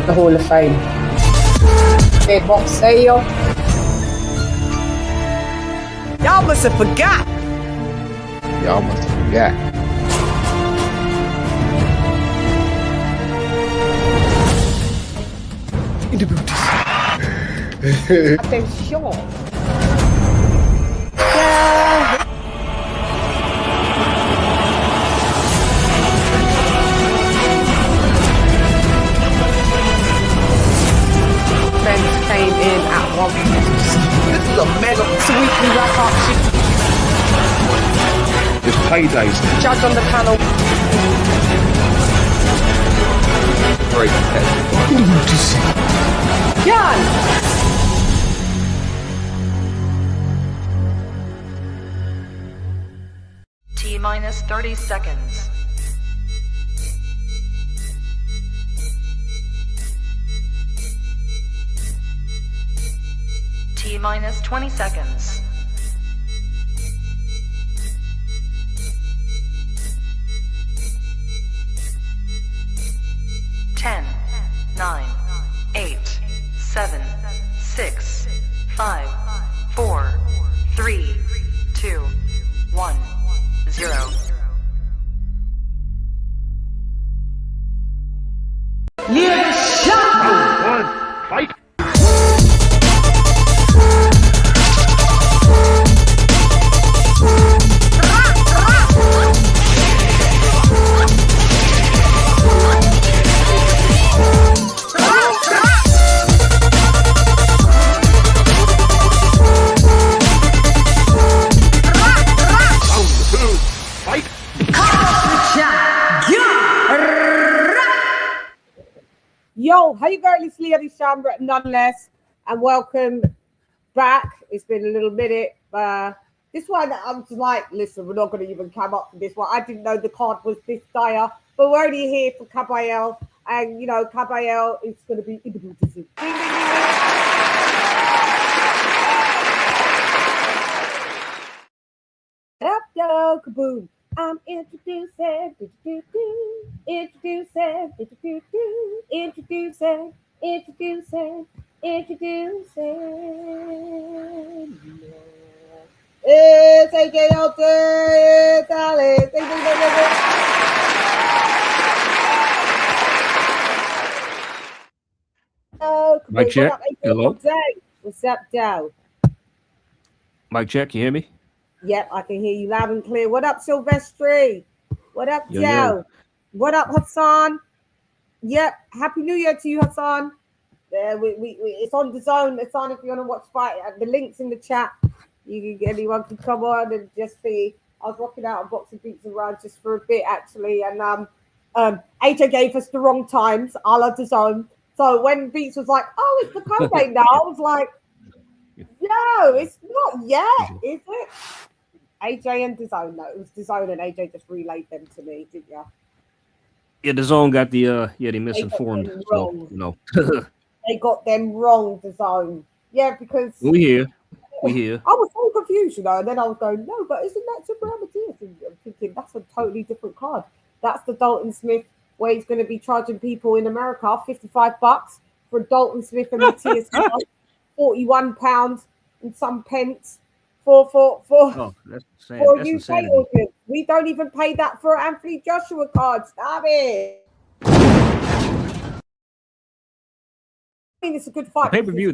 the Hall of Fame. Big box sale. Y'all must have forgot. Y'all must have forgot. Attention. Friends came in at one. This is a mega. It's a weekly wrap-up. It's paydays. Judge on the panel. Very competitive. Jan. T-minus 30 seconds. T-minus 20 seconds. Ten, 9, 8, 7, 6, 5, 4, 3, 2, 1, 0. Fight. Yo, how you going? It's Lady Shambra, nonetheless, and welcome back. It's been a little minute. This one, I'm just like, listen, we're not going to even come up for this one. I didn't know the card was this dire, but we're only here for Kabayel, and you know, Kabayel is going to be introducing. Up, yo, kaboom. I'm introducing, introducing. It's AJ out there, it's Alex. Mic check. Hello. What's up, Joe? Mic check. You hear me? Yep, I can hear you loud and clear. What up, Silvestri? What up, Joe? Yo. What up, Hassan? Yep, Happy New Year to you, Hassan. It's on the zone. Hassan, if you want to watch fight, the link's in the chat. Anyone can come on and just see. I was rocking out a box of beats around just for a bit, actually, and AJ gave us the wrong times, a la the zone. So when Beats was like, "Oh, it's the Kobe now," I was like, "No, it's not yet, is it?" AJ and DAZN, no, it was DAZN and AJ just relayed them to me, didn't you? Yeah, the zone got the they misinformed. So you know, they got them wrong. DAZN, yeah, because we here. I was so confused, you know, and then I was going, "No, but isn't that Super Amadeus?" And I'm thinking that's a totally different card. That's the Dalton Smith where he's going to be charging people in America $55 for Dalton Smith and Matthias, £41 and some pence for that's UK audience. We don't even pay that for Anthony Joshua card. Stop it. I mean, it's a good fight. The pay-per-view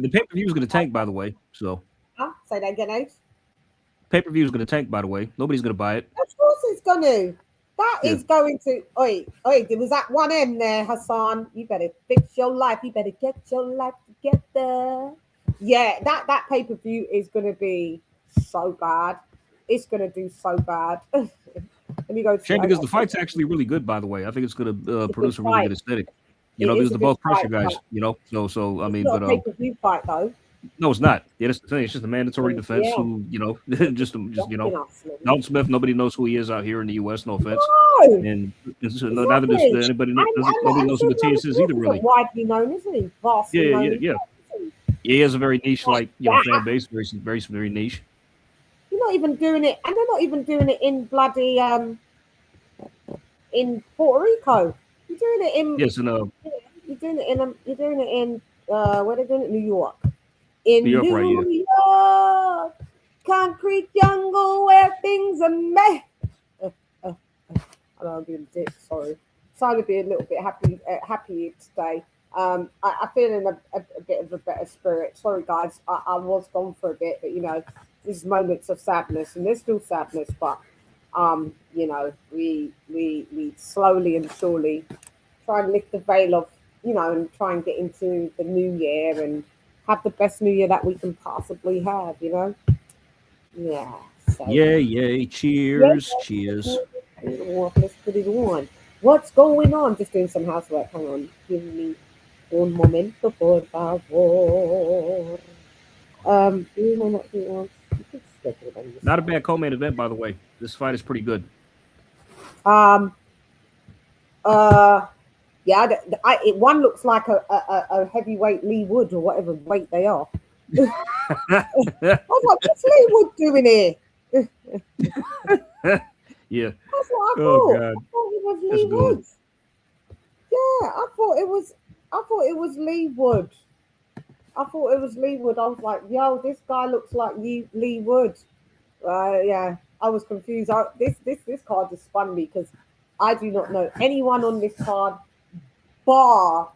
is going to tank, by the way. So say that again, Ace. Pay-per-view is going to tank, by the way. Nobody's going to buy it. Of course it's going to. That is going to. Oi, there was that one M there, Hassan. You better fix your life. You better get your life together. Yeah, that pay-per-view is going to be so bad. It's going to do so bad. Let me go. Shame because the fight's actually really good, by the way. I think it's going to produce a really good aesthetic. You know, these are both pressure guys. You know, so I mean, it's not a pay-per-view fight though. No, it's not. Yeah, that's the thing. It's just a mandatory defense. Yeah. Who, you know, just you know, Dalton Smith. Nobody knows who he is out here in the U.S. No offense. No. And neither does anybody. Nobody knows who Matthias is either. Really widely known, isn't he? Vastly known. Yeah. He has a very niche, fan base. Very niche. You're not even doing it, and they're not even doing it in bloody in Puerto Rico. You're doing it in. Yes, you're doing it in where they doing it? New York. In New York, New right, yeah. York, concrete jungle where things are made. I know I'm being a dick, sorry. Trying to be a little bit happy today. I feel in a bit of a better spirit. Sorry, guys, I was gone for a bit, but you know, these moments of sadness, and there's still sadness, but you know, we slowly and surely try and lift the veil of, you know, and try and get into the new year and have the best new year that we can possibly have, you know. Yeah. So Yay. Cheers. Cheers. let's put it on. What's going on? Just doing some housework. Hang on. Give me un momento, por favor. Do you know what you want? Not a bad co-main event, by the way. This fight is pretty good. Yeah, one looks like a heavyweight Lee Wood or whatever weight they are. I was like, what's Lee Wood doing here? Yeah. That's what I Oh, thought. God. I thought it was That's Lee good. Wood. Yeah, I thought it was Lee Wood. I thought it was Lee Wood. I was like, yo, this guy looks like Lee Wood. Yeah, I was confused. This card just spun me because I do not know anyone on this card bar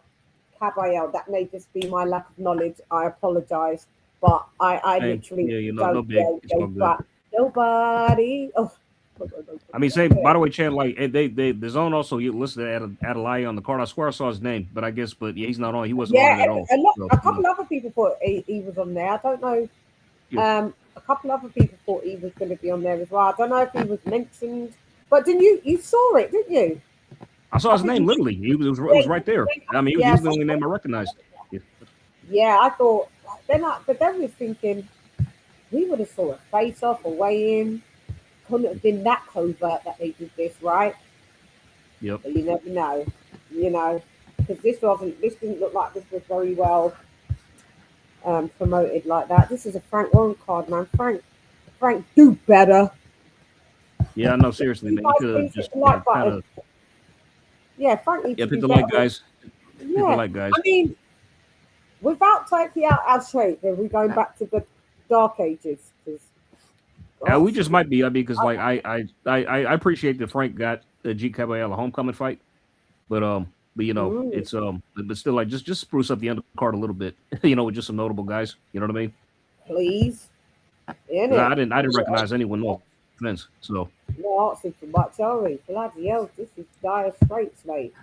Kabayel. That may just be my lack of knowledge. I apologize, but I Hey, literally yeah, you know, don't no big. know It's all good. but nobody. Oh. I mean, say, by the way, Chad, like they the zone also listed Adelaya on the card. I swear I saw his name, but yeah, he's not on. He wasn't on it at all. A couple other people thought he was on there. I don't know. Yeah. A couple other people thought he was going to be on there as well. I don't know if he was mentioned, but didn't you saw it, didn't you? I saw his name literally. It was right there. I mean, he was the only name I recognized. Yeah, I thought. But then we was thinking we would have saw a face off, a weigh in. Couldn't have been that covert that they did this, right? Yep. But you never know, you know, because this didn't look like this was very well promoted like that. This is a Frank Warren card, man. Frank, do better. Yeah, no, seriously, man. You could have just kind of. Yeah, Frank needs to pick be the better. light guys. Yeah, pick the light guys. I mean, without taking out our shape, are we going back to the Dark Ages? We just might be. I mean, because like I appreciate that Frank got the G Kabayel a homecoming fight, but you know, it's but still like just spruce up the undercard a little bit, you know, with just some notable guys. You know what I mean? Please. I didn't recognize anyone. No offense. So no asking for much, are we? Bloody hell, this is dire straits, mate.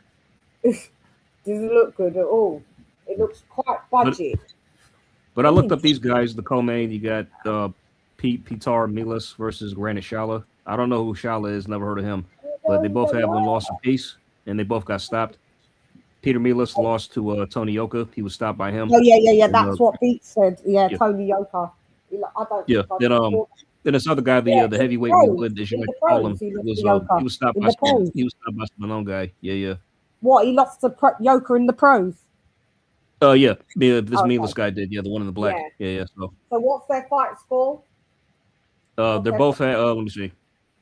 Doesn't look good at all. It looks quite budget. But I looked up these guys. The co-main, you got Pitar Milas versus Granite Shala. I don't know who Shala is. Never heard of him. But they both have one loss apiece, and they both got stopped. Peter Milas lost to Tony Yoka. He was stopped by him. Oh yeah. That's what Beat said. Yeah, Tony Yoka. Then this other guy, the heavyweight Wood, as you might call him, he was stopped by some unknown guy. Yeah. What, he lost to Yoka in the pros? Yeah. This Milas guy did. Yeah, the one in the black. Yeah. So what's their fight score? They're both at. Let me see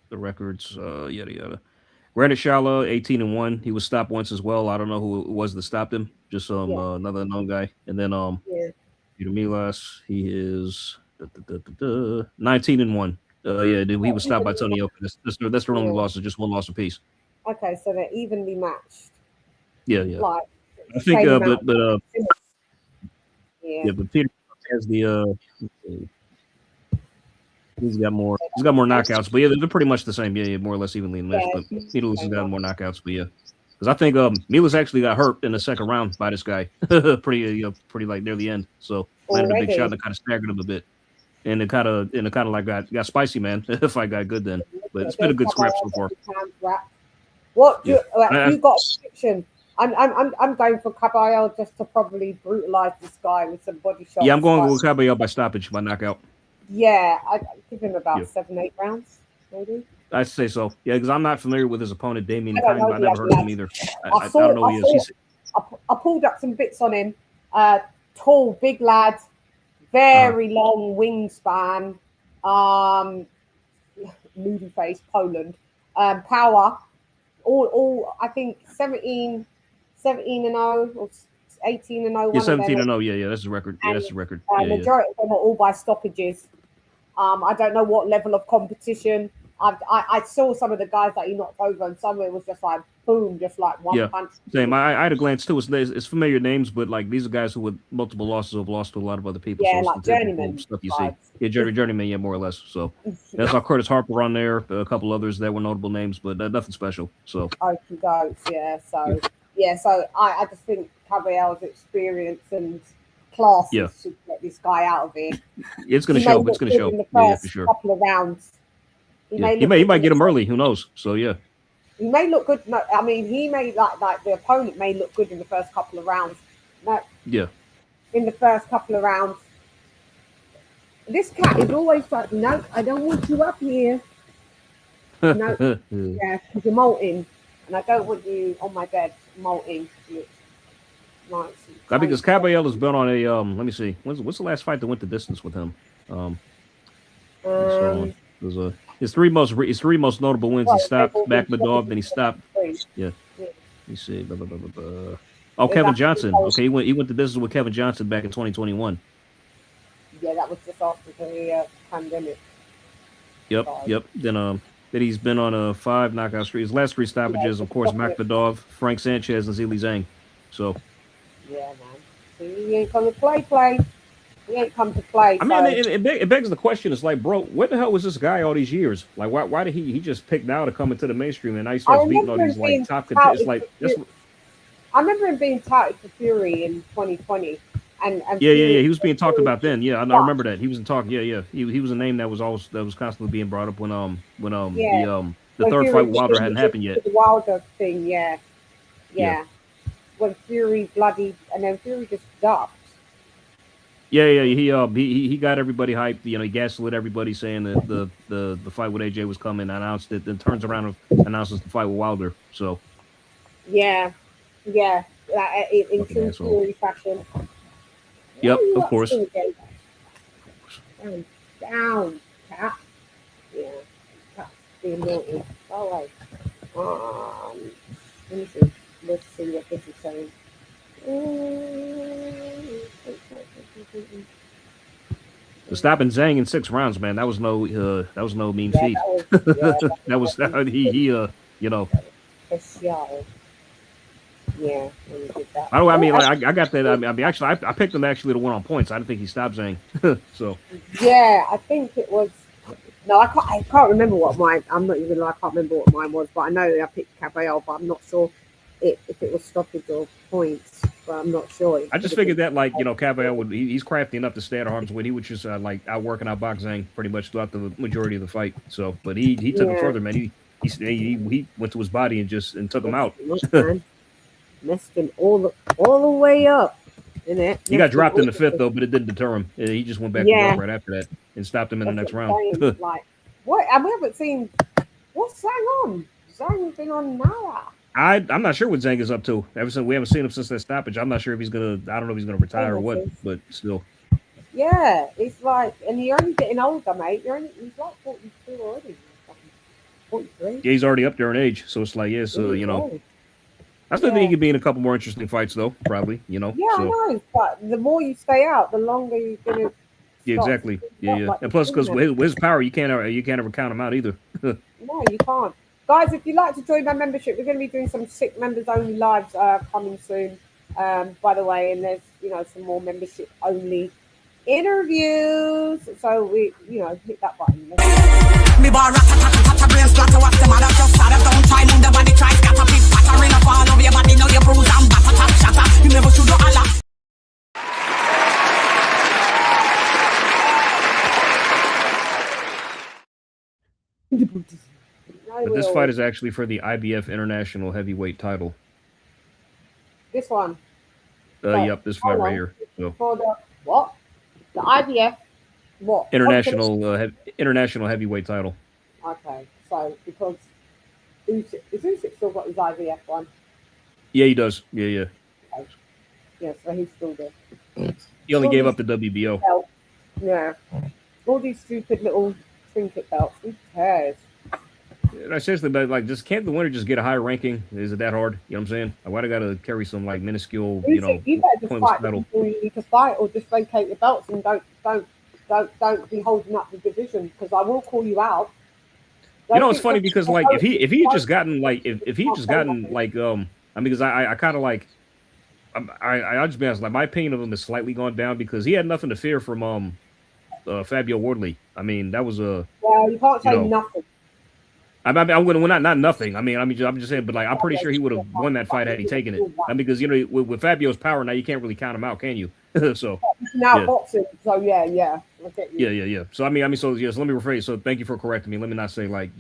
the records. Yada. Granite Shala 18-1. He was stopped once as well. I don't know who it was that stopped him. Just another known guy. And then Peter Milas, he is 19-1. He was stopped by Tony Yoka. That's their only losses, just one loss apiece. Okay, so they're evenly matched. Yeah. Like, I think, but Peter has the. He's got more knockouts, but yeah, they're pretty much the same. Yeah, more or less evenly matched. But Milas has got more knockouts, but yeah, because I think Milas actually got hurt in the second round by this guy, pretty like near the end. So landed a big shot that kind of staggered him a bit, and it kind of like got spicy, man. The fight got good then, but it's been a good scrap so far. What you got a prediction? I'm going for Kabayel just to probably brutalize this guy with some body shots. Yeah, I'm going with Kabayel by stoppage, by knockout. Yeah, I give him about 7-8 rounds, maybe. I'd say so. Yeah, because I'm not familiar with his opponent, Damien Knyba. I never heard of him either. I don't know who he is. I pulled up some bits on him. Tall, big lad, very long wingspan. Moody face, Poland. Power. All I think 17 17-0 or 18-0. Yeah, One of 17 them. and 0. Yeah, that's the record. Yeah, And that's the record. Yeah, yeah. majority of them are all by stoppages. I don't know what level of competition. I saw some of the guys that he knocked over, and some of it was just like boom, just like one Yeah, punch. same. I had a glance too. It's familiar names, but like these are guys who with multiple losses have lost to a lot of other people. Yeah, So like it's the typical journeyman stuff you vibes. see. Yeah, journeyman, yeah, more or less. So that's how Curtis Harper on there, a couple others that were notable names, but nothing special. So Okie dokes, yeah. So so I just think Kabayel's experience and classes Yeah. should get this guy out of here. It's gonna He may show. look It's gonna good show. in the Yeah, first for sure. couple of rounds. Yeah. He look might good get in him the early. Who knows? So yeah. He may look good. No, I mean, he may like the opponent may look good in the first couple of rounds. No, Yeah. in the first couple of rounds. This cat is always like, no, I don't want you up here. No, yeah, because you're molting, and I don't want you on my bed molting. Nice. I think because Kabayel has been on a let me see. What's the last fight that went the distance with him? So it was his three most notable wins. He stopped Bakhmadov, then he stopped. Yeah. Let me see. Blah, blah, blah, blah, blah. Oh, Kevin Johnson. Okay, he went the distance with Kevin Johnson back in 2021. Yeah, that was just after the pandemic. Yep. Then he's been on a 5 knockout streak. His last 3 stoppages, of course, Bakhmadov, Frank Sanchez, and Zhilei Zhang. So. Yeah, man. So he ain't come to play. He ain't come to play. I mean, it begs the question. It's like, bro, where the hell was this guy all these years? Like, why did he just picked now to come into the mainstream and now he starts beating all these like top contenders? Like, I remember him being touted for Fury in 2020. And yeah, he was being talked about then. Yeah, I remember that. He was in talk. Yeah. He was a name that was constantly being brought up when the third fight with Wilder hadn't happened yet. The Wilder thing, yeah. When Fury bloodied, and then Fury just dropped. Yeah. He got everybody hyped. You know, he gaslit everybody saying that the fight with AJ was coming. Announced it, then turns around and announces the fight with Wilder. So. Yeah. In true Fury fashion. Yep, of course. Down, cat. Yeah, cat's being naughty. All right. Let me see. Let's see what this is saying. Stopping Zhang in 6 rounds, man. That was no mean feat. That was he you know. Yeah, I mean, like, I got that. I mean, actually, I picked him actually to win on points. I didn't think he stopped Zhang. So. Yeah, I think it was. No, I can't remember what mine. I'm not even. I can't remember what mine was, but I know I picked Kabayel, but I'm not sure if it was stoppage or points. But I'm not sure. I just figured that, like, you know, Kabayel he's crafty enough to stay at arm's way. He would just like outwork and outbox Zhang pretty much throughout the majority of the fight. So, but he took it further, man. He went to his body and took him out. Messed him all the way up. He got dropped in the 5th though, but it didn't deter him. He just went back to work right after that and stopped him in the next round. Like, what? And we haven't seen what's Zhang on. Zhang's been on nada. I'm not sure what Zhang is up to. Ever since we haven't seen him since that stoppage, I'm not sure if he's gonna. I don't know if he's gonna retire or what, but still. Yeah, it's like, and you're only getting older, mate. He's like 42 already. 43. Yeah, he's already up there in age, so it's like, yeah, so you know. I still think he could be in a couple more interesting fights, though. Probably, you know. Yeah, so. I know, but the more you stay out, the longer you're gonna. Yeah, exactly. Yeah. And plus, because with his power, you can't ever count him out either. No, you can't. Guys, if you'd like to join my membership, we're going to be doing some sick members only lives coming soon. By the way, and there's some more membership only interviews. So we hit that button. Me bar rat brain splatter what's the matter? Just start don't try move the body try scatter pick pattering up all over your body now you bruise and batter tap shatter. You never should do a lot. But this fight is actually for the IBF International Heavyweight title. This one. Yep, this fight right here. So. For the what? The IBF. What? International heavyweight title. Okay, so because Usyk still got his IBF one? Yeah, he does. Yeah. Okay. Yeah, so he's still there. He only gave up the WBO. Belts. Yeah. All these stupid little trinket belts. Who cares? seriously, but like, just can't the winner just get a higher ranking? Is it that hard? You know what I'm saying? Like, why do I gotta carry some like minuscule, You better just pointless fight the medal? people you need to fight, or just vacate your belts and don't be holding up the division, because I will call you out. You know, it's funny because like if he had just gotten like if he just gotten like I mean, because I kind of like I'll just be honest, like my opinion of him has slightly gone down because he had nothing to fear from Fabio Wardley. I mean, that was a well, you can't say you know, nothing. I'm going to not nothing. I'm just saying, but like I'm pretty sure he would have won that fight had he taken it. I mean, because with Fabio's power now, you can't really count him out, can you? So Now boxing, so yeah. I get you. Yeah. So I mean, so yes. Let me rephrase. So thank you for correcting me. Let me not say like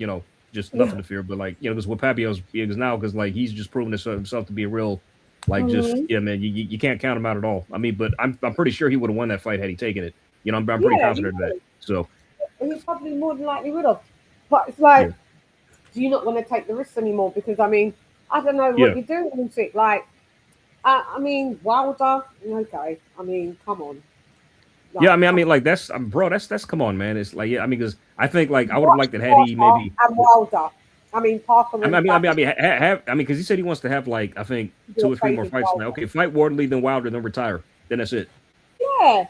just nothing to fear, but like because with Fabio's because now because like he's just proven himself to be a real like just man. You can't count him out at all. I mean, but I'm pretty sure he would have won that fight had he taken it. I'm pretty confident of that. So he probably more than likely would have. But it's like, do you not want to take the risks anymore? Because I mean, I don't know what you're doing, music. Like, I mean, Wilder. Okay, I mean, come on. Like, I mean, like that's bro. That's come on, man. It's like I mean, because I think like I would have liked it had he maybe and Wilder. I mean, Parker. I mean, because he said he wants to have like I think 2 or 3 more fights now. Okay, fight Wardley, then Wilder, then retire. Then that's it. Yeah,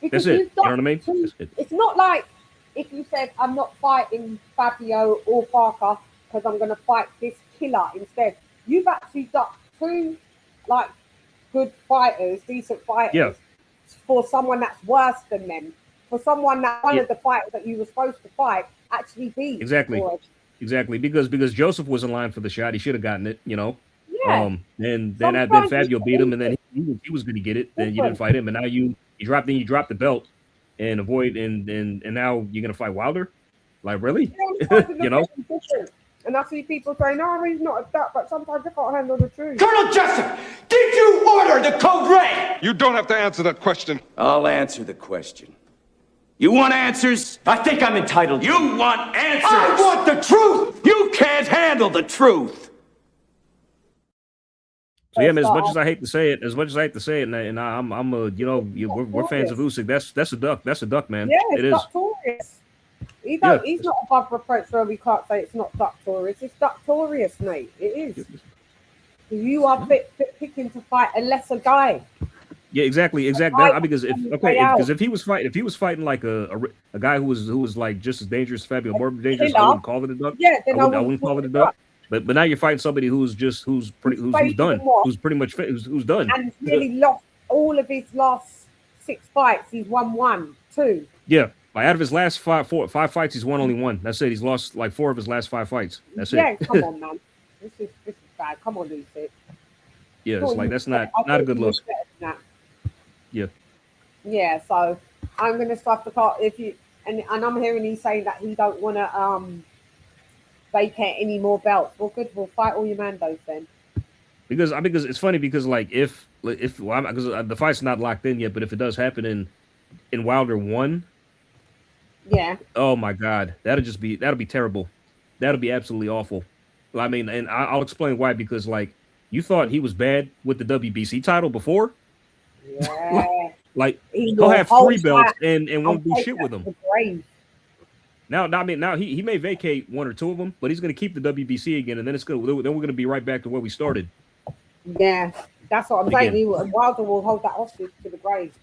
because that's it. You know what I mean? It's not like if you said I'm not fighting Fabio or Parker because I'm going to fight this killer instead. You've actually got 2 like good fighters, decent fighters, for someone that's worse than them. For someone that one of the fighters that you were supposed to fight actually beat. Exactly. Because Joseph was in line for the shot. He should have gotten it. Yeah. Then Fabio beat him, and then he was going to get it. Then you didn't fight him, and now you dropped the belt and and now you're going to fight Wilder. Like really? And I see people saying, "No, he's not a duck," but sometimes I can't handle the truth. Colonel Jessup, did you order the code red? You don't have to answer that question. I'll answer the question. You want answers? I think I'm entitled. You want answers? I want the truth! You can't handle the truth! So yeah, man, as much as I hate to say it, and I'm we're fans of Usyk. That's a duck. That's a duck, man. Yeah, it is. Ductorious. He's not above reproach, so we can't say it's not ductorious. It's ductorious, mate. It is. You are picking to fight a lesser guy. Yeah, exactly. Because if he was fighting like a guy who was like just as dangerous, Fabio, more dangerous, I wouldn't call it a duck. Yeah, I wouldn't call it a duck. But now you're fighting somebody who's done, who's pretty much fit, who's done, and he's really lost all of his last 6 fights. He's won 1, 2. Yeah, out of his last 5 fights, he's won only 1. That's it. He's lost like 4 of his last 5 fights. That's it. Yeah, come on, man. This is bad. Come on, Lucy. Yeah, it's like that's not a good look. Yeah. Yeah, so I'm gonna start the car if you and I'm hearing you saying that he don't wanna vacate any more belts. Well, good, we'll fight all your Mandos then. Because it's funny because like if because the fight's not locked in yet, but if it does happen in Wilder 1, oh my God, that'll be terrible. That'll be absolutely awful. I mean, and I'll explain why. Because like you thought he was bad with the WBC title before. Yeah. like he'll have 3 belts and won't do shit with them. Now he may vacate 1 or 2 of them, but he's going to keep the WBC again, and then we're going to be right back to where we started. Yeah, that's what I'm saying. Wilder will hold that hostage to the grave.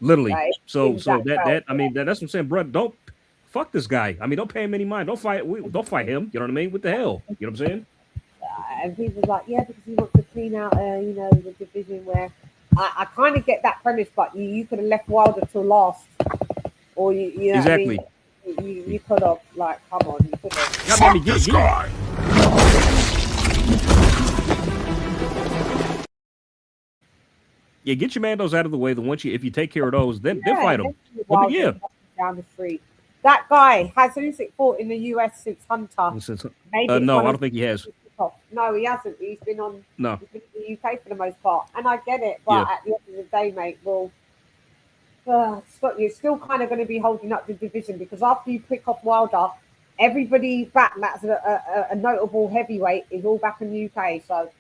Literally. Right? So that's what I'm saying, bro. Don't fuck this guy. I mean, don't pay him any mind. Don't fight him. You know what I mean? What the hell? You know what I'm saying? And people's like, yeah, because he wants to clean out, the division where I kind of get that premise, but you could have left Wilder till last, or you know exactly. What I mean? You could have come on, you could have. Fuck this guy. Yeah, get your Mandos out of the way. If you take care of those, then fight them. Down the street. That guy has Usyk fought in the US since Hunter. No, I don't think he has. No, he hasn't. He's been in the UK for the most part, and I get it. But at the end of the day, mate, you're still kind of going to be holding up the division because after you pick off Wilder, everybody back that's a notable heavyweight is all back in the UK. So,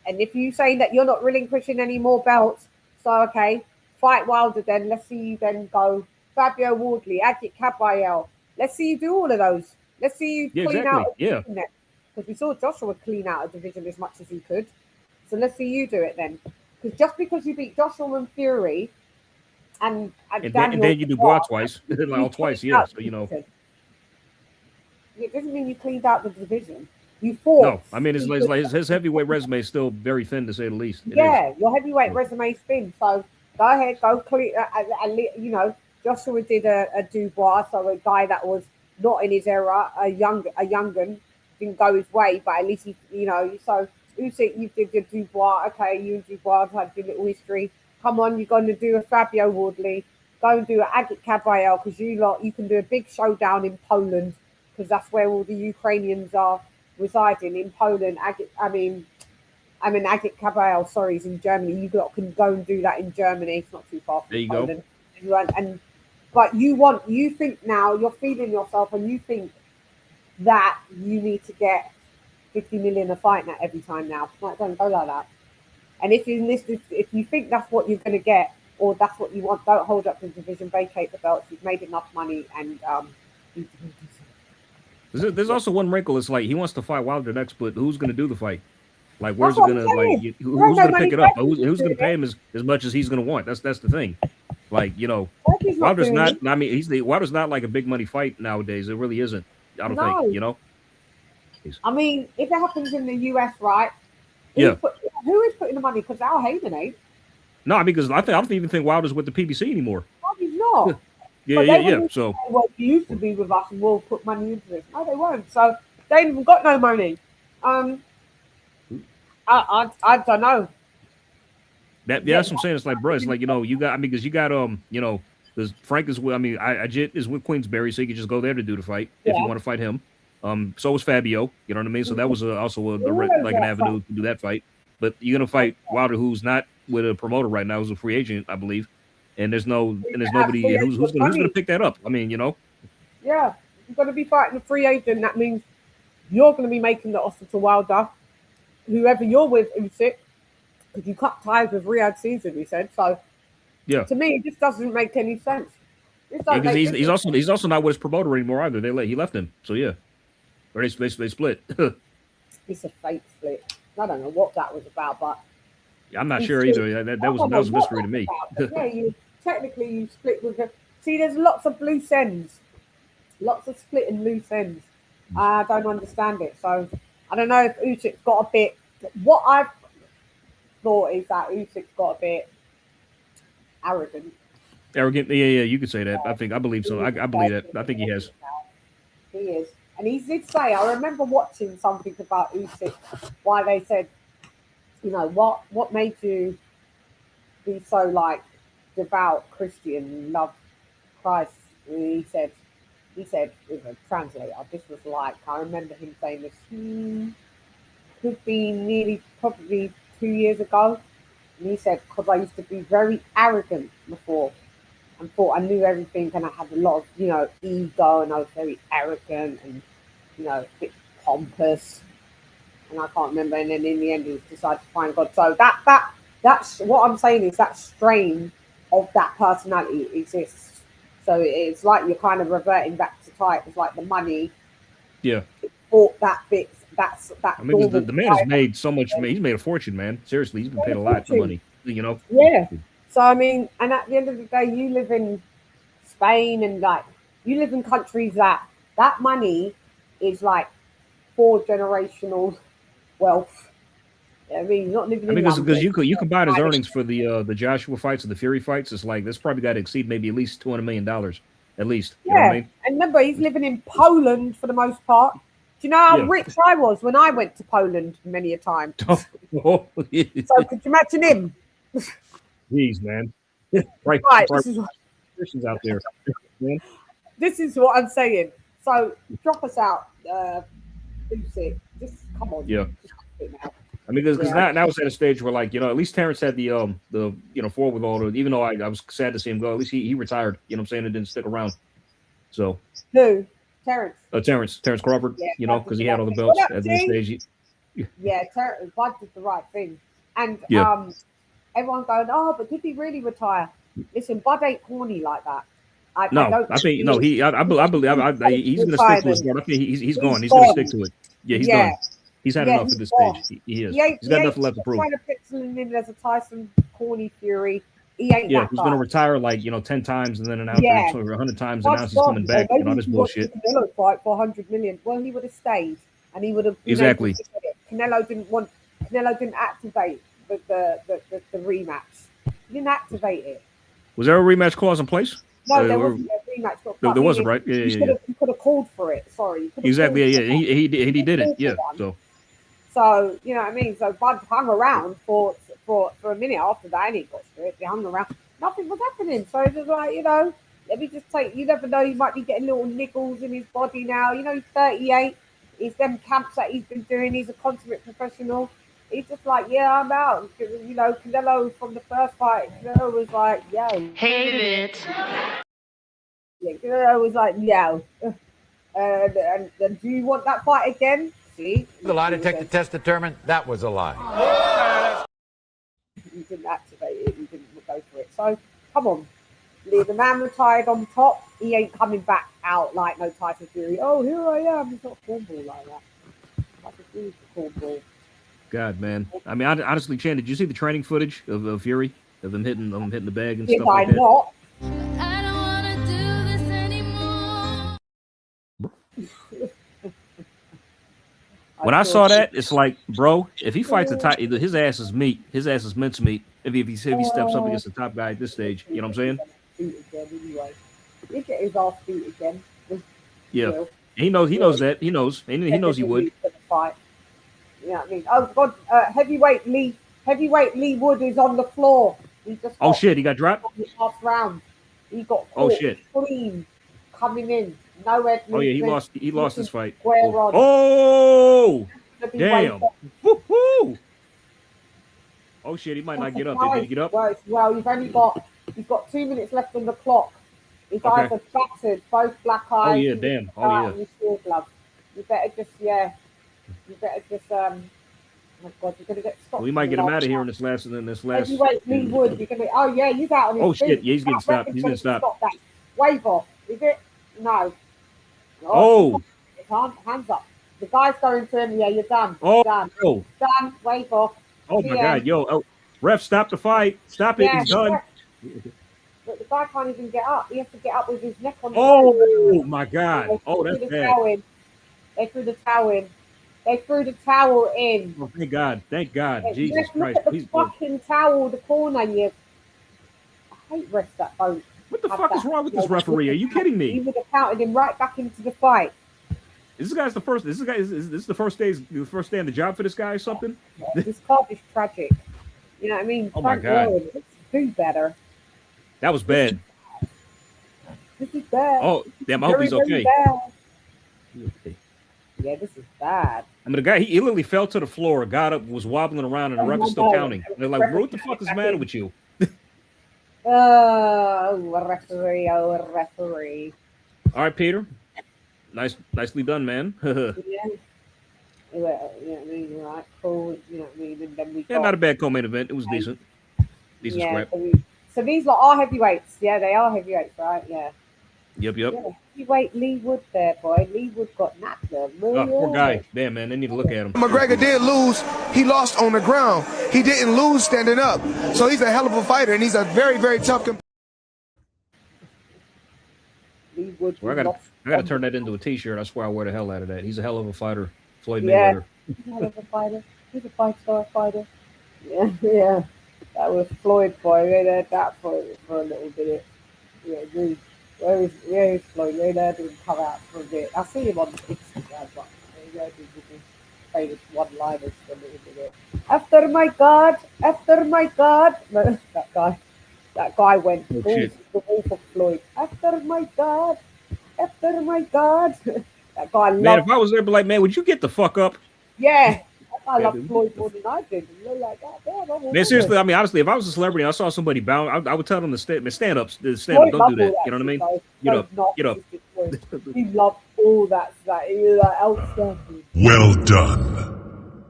and if you say that you're not relinquishing any more belts, so okay, fight Wilder then. Let's see you then go Fabio Wardley, Kabayel. Let's see you do all of those. Let's see you Yeah, clean exactly. out. Yeah. Because we saw Joshua clean out a division as much as he could. So let's see you do it then. Because just because you beat Joshua and Fury and Daniel, then you do Dubois twice, like twice. Yeah. So it doesn't mean you cleaned out the division. You fought. No, I mean his heavyweight resume is still very thin to say the least. Your heavyweight resume is thin. So go ahead, go clean. Joshua did a Dubois, so a guy that was not in his era, a young'un, didn't go his way, but at least So Usyk, you did your Dubois. Okay, you and Dubois had your little history. Come on, you're going to do a Fabio Wardley. Go and do an Agit Kabayel because you can do a big showdown in Poland because that's where all the Ukrainians are residing in Poland. Agit Kabayel, sorry, is in Germany. You can go and do that in Germany. It's not too far from there you Poland. go. But you think now you're feeling yourself, and you think that you need to get 50 million a fight now every time now. Like, don't go like that. And if you think that's what you're going to get, or that's what you want, don't hold up the division. Vacate the belts. You've made enough money, and There's also one wrinkle. It's like he wants to fight Wilder next, but who's going to do the fight? Like, where's it going to who's going to pick it up? Who's going to pay him as much as he's going to want? That's the thing. Like, Wilder's not. I mean, Wilder's not like a big money fight nowadays. It really isn't. I don't think. I mean, if it happens in the US, right? Yeah. Who is putting the money? Because Al Heyman ain't. No, because I don't even think Wilder's with the PBC anymore. No, he's not. Yeah. So well, he used to be with us, and we'll put money into this. No, they won't. So they ain't even got no money. I don't know. That's what I'm saying. It's like, bro, it's like, you got, because you got, because Frank is with, Ajit is with Queensberry, so you can just go there to do the fight if you want to fight him. So was Fabio, you know what I mean? So that was also an avenue to do that fight. But you're gonna fight Wilder, who's not with a promoter right now, who's a free agent, I believe. And there's nobody who's gonna pick that up. I mean, Yeah, you're gonna be fighting a free agent. That means you're gonna be making the offer to Wilder, whoever you're with, Usyk, because you cut ties with Riyadh Season, he said. So to me, this doesn't make any sense. Because he's also not with his promoter anymore either. He left him. So yeah, or they split. It's a fake split. I don't know what that was about, but I'm not sure either. That was a mystery to me. You split with him. See, there's lots of loose ends, lots of splitting loose ends. I don't understand it. So I don't know if Usyk's got a bit. What I've thought is that Usyk's got a bit arrogant. Arrogant, yeah, you could say that. I believe so. I believe that. I think he has. He is. And he did say, I remember watching something about Usyk, why they said, what made you be so like devout Christian, love Christ? He said with a translator, this was like, I remember him saying this, could be probably 2 years ago. And he said, because I used to be very arrogant before and thought I knew everything, and I had a lot of, ego, and I was very arrogant and, a bit pompous. And I can't remember. And then in the end, he decided to find God. So that's what I'm saying is that strain of that personality exists. So it's like you're kind of reverting back to type. It's like the money. Yeah. Bought that bit. That's that. I mean, the man has made so much. He's made a fortune, man. Seriously, he's been paid a lot of money. Yeah. So I mean, and at the end of the day, you live in Spain, and like you live in countries that money is like 4 generational wealth. I mean, you're not living in because you can buy his earnings for the Joshua fights and the Fury fights. It's like that's probably got to exceed maybe at least $200 million, at least. You know what I mean? And remember, he's living in Poland for the most part. Do you know how rich I was when I went to Poland many a time? So could you imagine him? Jeez, man. Right. Christians out there. Man. This is what I'm saying. So drop us out. Usyk. Just come on. Yeah. I mean, because now it's at a stage where, like, at least Terrence had the forward, even though I was sad to see him go. At least he retired. You know what I'm saying? It didn't stick around. So who? Terrence. Terrence Crawford. Because he had all the belts at this stage. Terrence. Bud did the right thing, and everyone going, oh, but did he really retire? Listen, Bud ain't corny like that. I No, I think no. I believe he's going to stick to his guard. I think he's gone. He's going to stick to it. Yeah, he's done. He's had enough at this stage. He is. He's got nothing left to prove. Trying to pencil him in as a Tyson corny Fury. He ain't that he's guy. going to retire like 10 times and then announce 100 times announce he's coming back. All this bullshit. Canelo fight for 100 million. Well, he would have stayed, and he would have exactly. Canelo didn't activate the rematch. He didn't activate it. Was there a rematch clause in place? No, there wasn't a rematch. There wasn't, right? Yeah. You could have called for it. Sorry. Exactly. Yeah. He did it. Yeah. So you know what I mean. So Bud hung around for a minute after that, and he got stripped. He hung around. Nothing was happening. So it was like, let me just take. You never know. He might be getting little niggles in his body now. He's 38. He's them camps that he's been doing. He's a consummate professional. He's just like, yeah, I'm out. Canelo from the first fight, Canelo was like, yo. Hate it. Yeah, Canelo was like, yo. And do you want that fight again? See? The lie detector test determined that was a lie. You didn't activate it. You didn't go for it. So, come on. The man retired on top. He ain't coming back out like no Tyson Fury. Oh, here I am. He's not a cornball like that. Tyson Fury's a cornball. God, man. I mean, honestly, Chan, did you see the training footage of Fury? Of them hitting the bag and stuff like that? Not. I don't want to do this anymore. When I saw that, it's like, bro, if he fights his ass is meat. His ass is mincemeat. If he steps up against the top guy at this stage, you know what I'm saying? Anyway. He'll get his ass beat again. Yeah. He knows that. He knows he would. Fight. You know what I mean? Oh God, heavyweight Lee Wood is on the floor. He just shit, he got dropped? In the last round. He got caught clean coming in. Nowhere. Oh yeah, he lost his fight. Oh damn. Woo-hoo. Oh shit, he might not get up. Did he get up? Well, he's got 2 minutes left on the clock. His eyes are battered, both black eyes. Oh yeah, damn. Oh yeah. You better just oh God, you're gonna get stopped. We might get him out of here in this last. Heavyweight Lee Wood, you're gonna. Oh yeah, he's out on his feet. Oh shit, yeah, he's getting stopped. He's gonna stop. That. Wave off. Is it? No. Oh. Hands up. The guy's going to him. Yeah, you're done. Oh. Done. Wave off. Oh my God, yo, ref, stop the fight. Stop it. He's done. But the guy can't even get up. He has to get up with his neck on the Oh my God. Oh, that's bad. They threw the towel in. Oh, thank God. Jesus Christ. Look at the fucking towel, the corner. I hate refs that don't. What the fuck is wrong with this referee? Are you kidding me? He would have counted him right back into the fight. Is this the first day on the job for this guy or something? This card is tragic. You know what I mean? Oh my God. Do better. That was bad. This is bad. Oh, damn, I hope he's okay. Yeah, this is bad. I mean, the guy, he literally fell to the floor, got up, was wobbling around, and the ref is still counting. They're like, what the fuck is the matter with you? Referee. All right, Peter. Nicely done, man. Yeah. You know what I mean? Right, cool. You know what I mean? And then we not a bad co-main event. It was decent. Decent scrap. So these lot are heavyweights. Yeah, they are heavyweights, right? Yeah. Yep. Yeah, heavyweight Lee Wood there, boy. Lee Wood got knocked there. Poor guy. Damn, man. They need to look at him. McGregor did lose. He lost on the ground. He didn't lose standing up. So he's a hell of a fighter, and he's a very, very tough Lee Wood. I gotta turn that into a t-shirt. I swear I wear the hell out of that. He's a hell of a fighter. Floyd Mayweather. He's a hell of a fighter. He's a five-star fighter. Yeah. That was Floyd, boy. We had that for a little bit. Yeah, dude. Where is Floyd? They didn't come out for a bit. I see him on Instagram, but maybe I did with his famous one-liners for a little bit. After my God. No, that guy went the wall for Floyd. After my God. That guy loved. Man, if I was there, I'd be like, man, would you get the fuck up? Yeah. I love Floyd more than I did. You're like, oh, damn, man, seriously, I mean, honestly, if I was a celebrity and I saw somebody bow, I would tell them to stand up. Don't do that. You know what I mean? Get up. He loved all that. He was like, outstanding. Well done.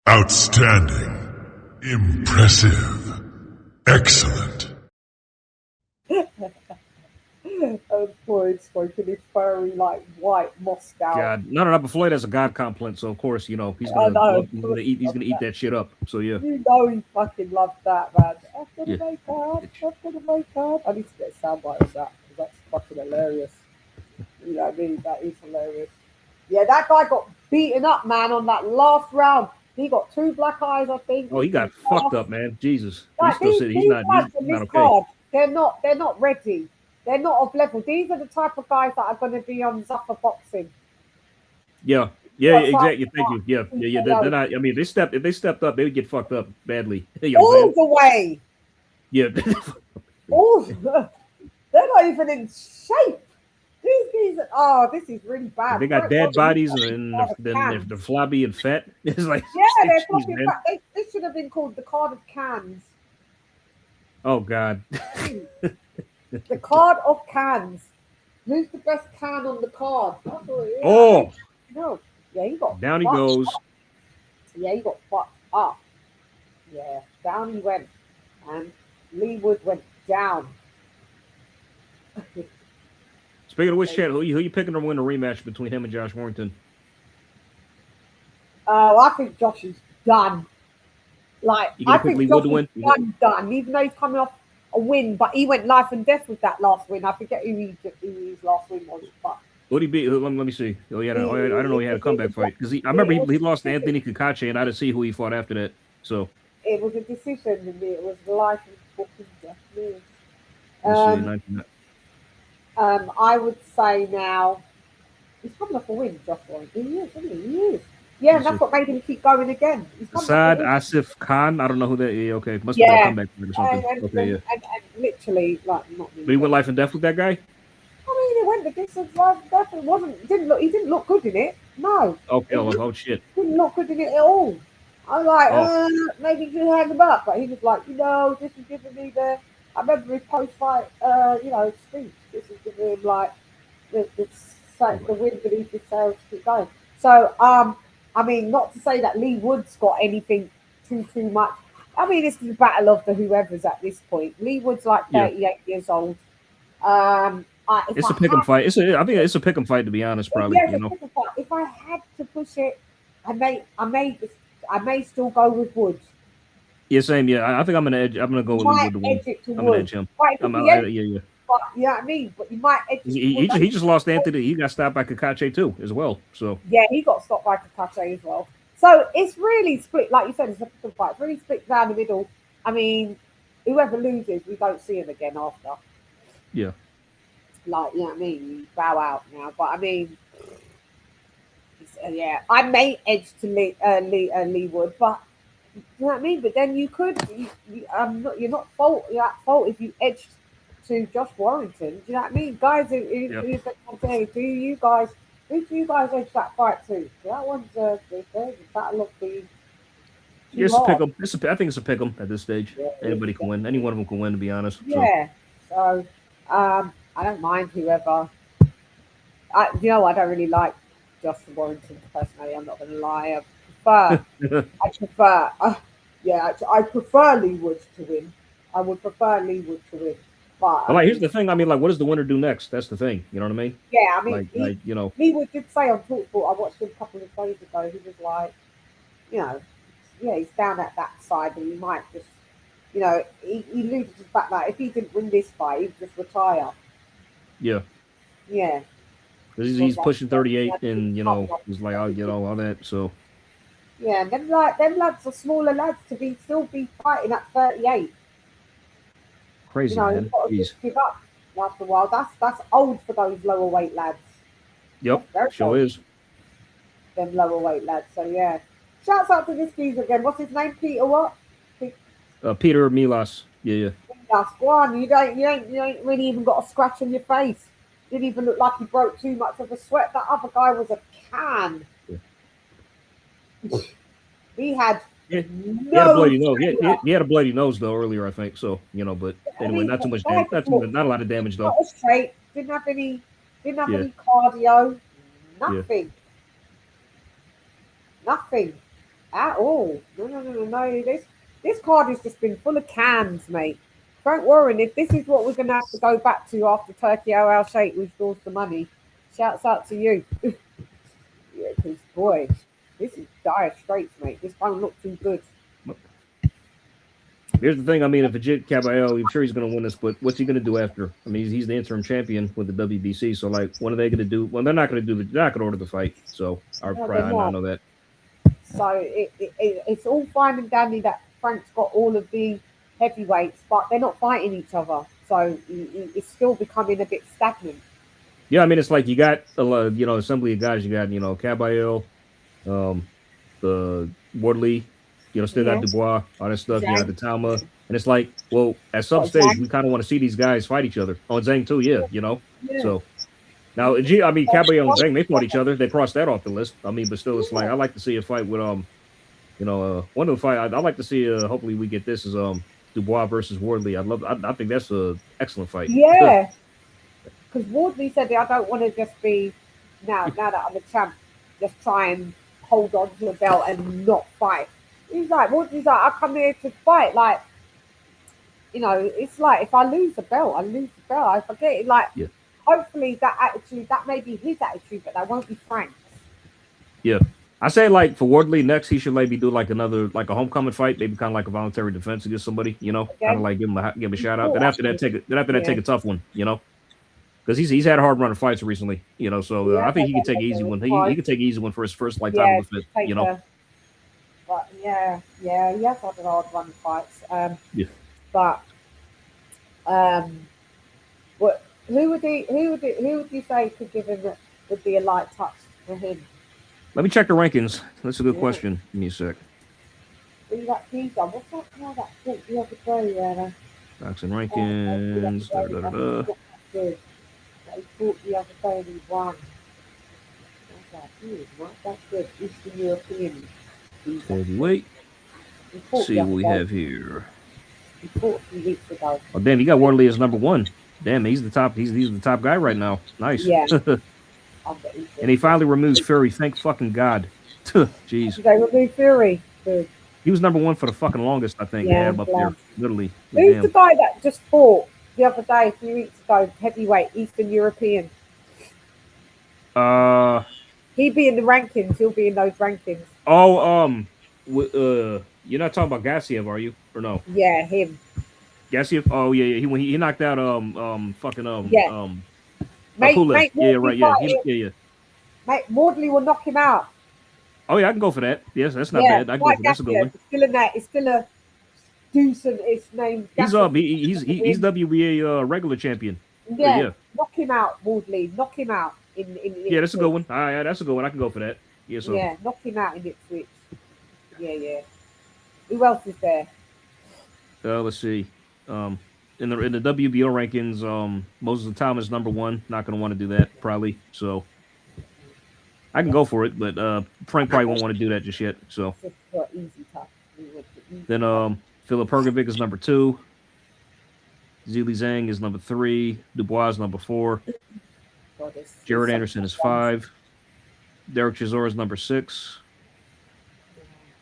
Outstanding. Impressive. Excellent. Floyd smoking his furry like white Moscow. God, no. But Floyd has a God complex, so of course, you know, I know. he's gonna eat that shit up. So yeah, You know he fucking loved that, man. After the Yeah. makeup, after the makeup. I need to get a soundbite of that because that's fucking hilarious. You know what I mean? That is hilarious. Yeah, that guy got beaten up, man, on that last round. He got 2 black eyes, I think. oh, he got fucked up, man. Jesus, he's Like still these, sitting. these guys on He's this not okay. card, they're not ready. They're not of level. These are the type of guys that are going to be on Zuffer boxing. Yeah, exactly. Thank you. Yeah. They're not. I mean, if they stepped up, they would get fucked up badly. You know what I'm All the way. Yeah. Oh, they're not even in shape. These this is really bad. They got dead bodies and then they're flabby and fat. It's like, yeah, they're jeez, fucking man. fat. They should have been called the card of cans. Oh God. The card of cans. Who's the best can on the card? Oh, no. Yeah, he got down he fucked goes. up. Yeah, he got fucked up. Yeah, down he went. And Lee Wood went down. Speaking of which, Chad, who you picking to win the rematch between him and Josh Warrington? I think Josh is done. Like, You gonna I pick think Lee Josh Wood to is win? done. Even though he's coming off a win, but he went life and death with that last win. I forget who his last win was, but What he beat? Let me see. Oh, I don't know. He had a comeback fight because I remember he lost to Anthony Kakache, and I didn't see who he fought after that. So it was a decision, and it was life and fucking death. let's see. I would say now he's coming off a win, Josh Warrington. He is, isn't he? He is. Yeah, and that's what made him keep going again. Assad Asif Khan. I don't know who that is. Okay, must be a comeback fight or something. And literally, like, not. But he went life and death with that guy. I mean, it went the distance. Definitely he didn't look good in it. No. Okay. Oh shit. Didn't look good in it at all. I was like, maybe you should hang him up, but he was like, this is giving me the. I remember his post-fight, speech. This is giving him like the wind beneath his sails to keep going. So, I mean, not to say that Lee Wood's got anything too much. I mean, this is a battle of the whoever's at this point. Lee Wood's like 38 years old. It's a pick'em fight. I think it's a pick'em fight, to be honest. Probably, yeah, if I had to push it, I may still go with Wood. Yeah, same. Yeah, I think I'm gonna edge. I'm gonna go with Lee Wood to win. I'm gonna edge him. Right, yeah. But you know what I mean. But you might edge. He just lost Anthony. He got stopped by Kakache too, as well. So yeah, he got stopped by Kakache as well. So it's really split, like you said, it's a pick'em fight. It's really split down the middle. I mean, whoever loses, we don't see him again after. Yeah. Like, you know what I mean? You bow out now. But I mean, yeah, I may edge to Lee Wood, but you know what I mean? But then you could, you're not at fault if you edged to Josh Warrington. Do you know what I mean? Guys, who do you guys edge that fight to? That one's the battle of the. Yes, pick 'em. I think it's a pick 'em at this stage. Yeah, anybody can win. Any one of them can win, to be honest. Yeah. So, I don't mind whoever. I don't really like Justin Warrington personally. I'm not going to lie. I prefer Lee Wood to win. I would prefer Lee Wood to win. But here's the thing. I mean, like, what does the winner do next? That's the thing. You know what I mean? Yeah, I mean, Lee Wood did say on TalkSport. I watched him a couple of days ago. He was like, he's down at that side, and he might just, he alluded to the fact that if he didn't win this fight, he'd just retire. Yeah. Yeah. Because he's pushing 38, and he's like, I'll get all that. So. Yeah, and them lads are smaller lads to still be fighting at 38. Crazy, man. You've got to just give up after a while. That's old for those lower weight lads. Yep, sure is. Them lower weight lads. So yeah. Shouts out to this geezer again. What's his name? Peter what? Peter Milas. Yeah. Milas. Go on. You ain't really even got a scratch on your face. Didn't even look like he broke too much of a sweat. That other guy was a can. Yeah. He had he had a bloody nose. He had a bloody nose though earlier, I think. So but anyway, not too much damage. Not a lot of damage though. Not straight. Didn't have any cardio. Nothing. Yeah. Nothing at all. No. This card has just been full of cans, mate. Frank Warren, if this is what we're going to have to go back to after Turkey Al Sheikh withdraws the money, shouts out to you. Yeah, because, boy, this is dire straits, mate. This don't look too good. Here's the thing. I mean, if Ajit Kabayel, I'm sure he's going to win this, but what's he going to do after? I mean, he's the interim champion with the WBC. So, like, what are they going to do? Well, they're not going to do. They're not going to order the fight. So, I know that. So it's all fine and dandy that Frank's got all of the heavyweights, but they're not fighting each other. So it's still becoming a bit stagnant. Yeah, I mean, it's like you got a lot, assembly of guys. You got, Kabayel, the Wardley, still got Dubois, all that stuff. You got the Talma, and it's like, well, at some stage, we kind of want to see these guys fight each other. Oh, and Zhang too, yeah. So now, Kabayel and Zhang, they fought each other. They crossed that off the list. I mean, but still, it's like I like to see a fight with one of the fight. I'd like to see. Hopefully, we get this is Dubois versus Wardley. I think that's a excellent fight. Yeah, because Wardley said, I don't want to just be now that I'm a champ, just try and hold on to the belt and not fight. Wardley's like, I come here to fight. Like, it's like if I lose the belt, I lose the belt. I forget it. Like, hopefully that attitude, that may be his attitude, but that won't be Frank's. Yeah. I say, like, for Wardley next, he should maybe do like another, like a homecoming fight, maybe kind of like a voluntary defense against somebody, kind of like give him a shout out. Then after that, take a tough one, because he's had a hard run of fights recently, So I think he can take an easy one. He can take an easy one for his first like title defense, But he has had a hard run of fights. But what? Who would you say could give him would be a light touch for him? Let me check the rankings. That's a good question. Give me a sec. What's that now that fought the other day? Boxing rankings. Good. He fought the other day and he won. That's good. Eastern European. Heavyweight. Let's see what we have here. He fought a few weeks ago. Oh damn, you got Wardley as number one. Damn, he's the top. He's the top guy right now. Nice. Yeah. And he finally removes Fury. Thank fucking God. Jeez. They removed Fury. Good. He was number one for the fucking longest, I think. Yeah, up there, literally. Who's the guy that just fought the other day, a few weeks ago, heavyweight, Eastern European? He'd be in the rankings. He'll be in those rankings. Oh, you're not talking about Gassiev, are you? Or no? Yeah, him. Gassiev? Oh yeah. He knocked out Mate, yeah, right. Yeah. Mate, Wardley will knock him out. Oh yeah, I can go for that. Yes, that's not bad. I can go for that. That's a good one. It's still in there. It's still a decent. It's named. He's he's WBA regular champion. Yeah, knock him out, Wardley. Knock him out in that's a good one. Yeah, that's a good one. I can go for that. Yeah, so knock him out in Ipswich. Yeah. Who else is there? Let's see. In the WBO rankings, Moses Thomas number one. Not going to want to do that probably. So I can go for it, but Frank probably won't want to do that just yet. So then Philip Pergovic is number two. Zhilei Zhang is number three. Dubois is number four. Jared Anderson is 5. Derek Chisora is number 6.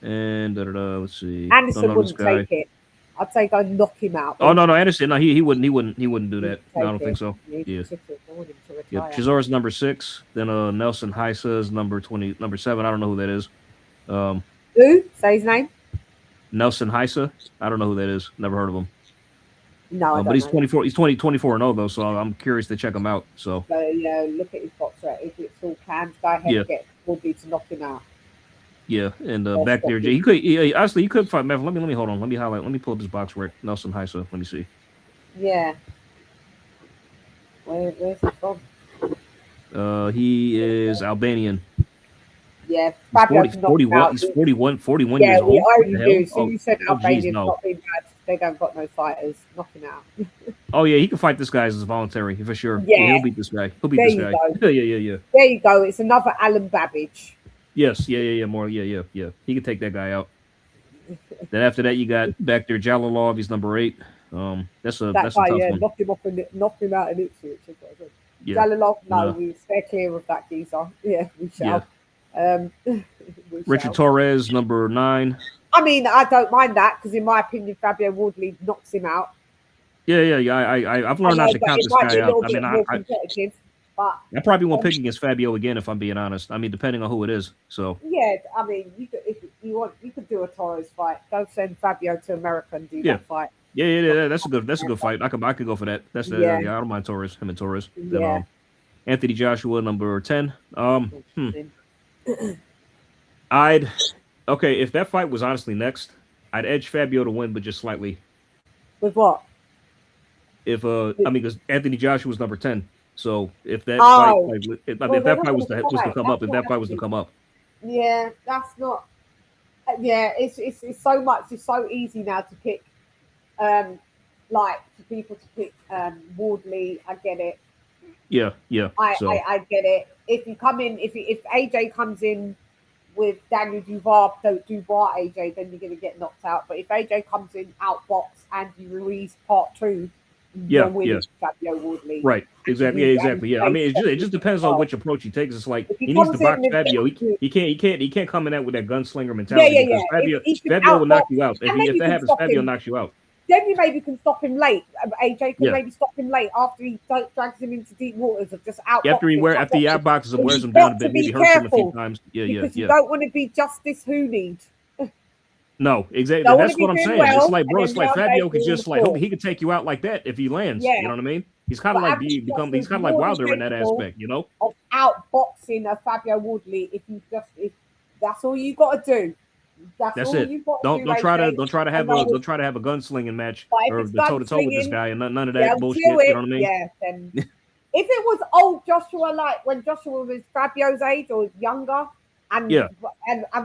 And let's see. Anderson wouldn't take it. I'd say go knock him out. Oh no, Anderson. No, he wouldn't do that. No, I don't think so. Yeah. Chisora's number 6. Then Nelson Heisa is number 7. I don't know who that is. Who? Say his name. Nelson Heisa. I don't know who that is. Never heard of him. No, but he's 24. He's 24 and 0 though, so I'm curious to check him out. So look at his box rate. If it's all cans, go ahead get Woodley to knock him out. Yeah, and back there, Jay. Honestly, he could fight. Let me hold on. Let me highlight. Let me pull up his box rate. Nelson Heisa. Let me see. Yeah. Where's he from? He is Albanian. Yeah, he's 41. He's 41 years old. Yeah, I already do. So you said Albanian's not being bad. They don't got no fighters. Knock him out. Oh yeah, he can fight this guy as voluntary for sure. Yeah, he'll beat this guy. He'll beat this guy. Yeah. There you go. It's another Alan Babbage. Yes, yeah. More, yeah. He can take that guy out. Then after that, you got back there Jalalov. He's number 8. That's a tough one. Knock him out in Ipswich. Yeah. Jalalov, we stay clear of that geezer. Yeah, we shall. Yeah. Richard Torres, number 9. I mean, I don't mind that because, in my opinion, Fabio Wardley knocks him out. I've learned not to count this guy out. I mean, I probably won't pick against Fabio again if I'm being honest. I mean, depending on who it is. So yeah, I mean, you could, if you want, you could do a Torres fight. Go send Fabio to America and do that fight. Yeah. That's a good fight. I could go for that. That's the I don't mind Torres. Him and Torres. Then, Anthony Joshua, number 10. If that fight was honestly next, I'd edge Fabio to win, but just slightly. With what? If because Anthony Joshua was number 10. So if that fight, if that fight was to come up, Yeah, that's not. Yeah, it's so much. It's so easy now to pick. Like for people to pick Wardley. I get it. Yeah. I get it. If you come in, if AJ comes in with Daniel Dubois AJ, then you're going to get knocked out. But if AJ comes in outbox Andy Ruiz part 2, Fabio Wardley. Right. Exactly. Yeah. I mean, it just depends on which approach he takes. It's like he needs to box Fabio. He can't come in with that gunslinger mentality. Because Fabio will knock you out. If that happens, Fabio knocks you out. Then you maybe can stop him late. AJ can maybe stop him late after he drags him into deep waters of just out. After he outboxes him, wears him down a bit, maybe hurts him a few times. Because you don't want to be Justice Hooneyed. No, exactly. That's what I'm saying. It's like, bro, it's like Fabio could just like he could take you out like that if he lands. You know what I mean? He's kind of like he's kind of like Wilder in that aspect, you know. Of outboxing a Fabio Wardley, if that's all you got to do. That's it. Don't try to have a gunslinging match or the toe to toe with this guy and none of that bullshit. You know what I mean? Yeah. Then, if it was old Joshua, like when Joshua was Fabio's age or younger, and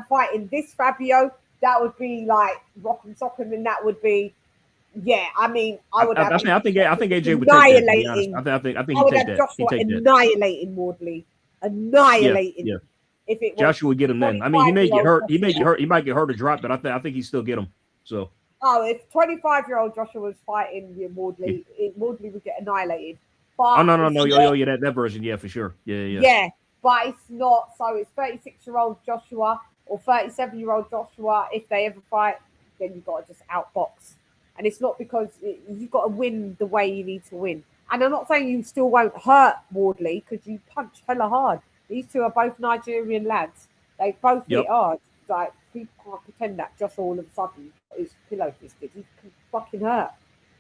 fighting this Fabio, that would be like rock and sock him, and that would be. Yeah, I mean, I think AJ would take that. I think he'd take that. Joshua annihilating Wardley, annihilating. Yeah. If it Joshua would get him then. I mean, he may get hurt. He might get hurt or drop, but I think he still get him. So. If 25-year-old Joshua was fighting Wardley, Wardley would get annihilated. But no. That version, for sure. Yeah. Yeah, but it's not. So it's 36-year-old Joshua or 37-year-old Joshua. If they ever fight, then you've got to just outbox. And it's not because you've got to win the way you need to win. And I'm not saying you still won't hurt Wardley because you punch hella hard. These two are both Nigerian lads. They both hit hard. Like, people can't pretend that just all of a sudden is pillow fisted. He can fucking hurt.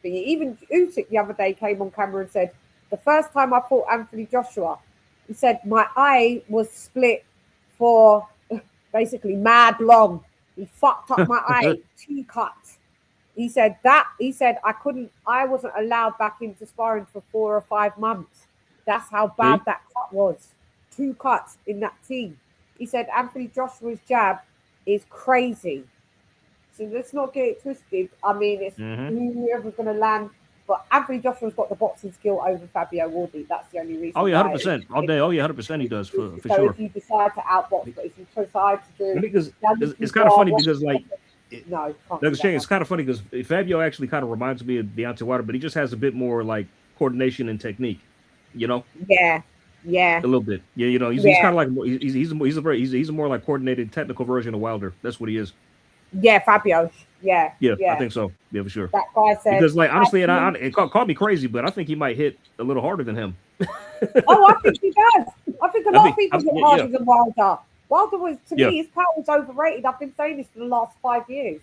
But even Usyk the other day came on camera and said, the first time I fought Anthony Joshua, he said, my eye was split for basically mad long. He fucked up my eye, 2 cuts. He said I wasn't allowed back into sparring for 4 or 5 months. That's how bad that cut was. 2 cuts in that team. He said Anthony Joshua's jab is crazy. So let's not get it twisted. I mean, it's whoever's going to land. But Anthony Joshua's got the boxing skill over Fabio Wardley. That's the only reason. Oh, yeah, 100%. All day. Oh, yeah, 100% he does, for so sure. If you decide to outbox, but if you decide to do... Because it's kind of funny because, like... it's kind of funny because Fabio actually kind of reminds me of Deontay Wilder, but he just has a bit more, like, coordination and technique, you know? Yeah. A little bit. Yeah, you know, he's kind of like he's a more like coordinated technical version of Wilder. That's what he is. Yeah, Fabio. Yeah, I think so. Yeah, for sure. That guy said because, like, honestly, and it called me crazy, but I think he might hit a little harder than him. I think he does. I think a lot of people hit harder than Wilder. Wilder was, to me, his power was overrated. I've been saying this for the last 5 years.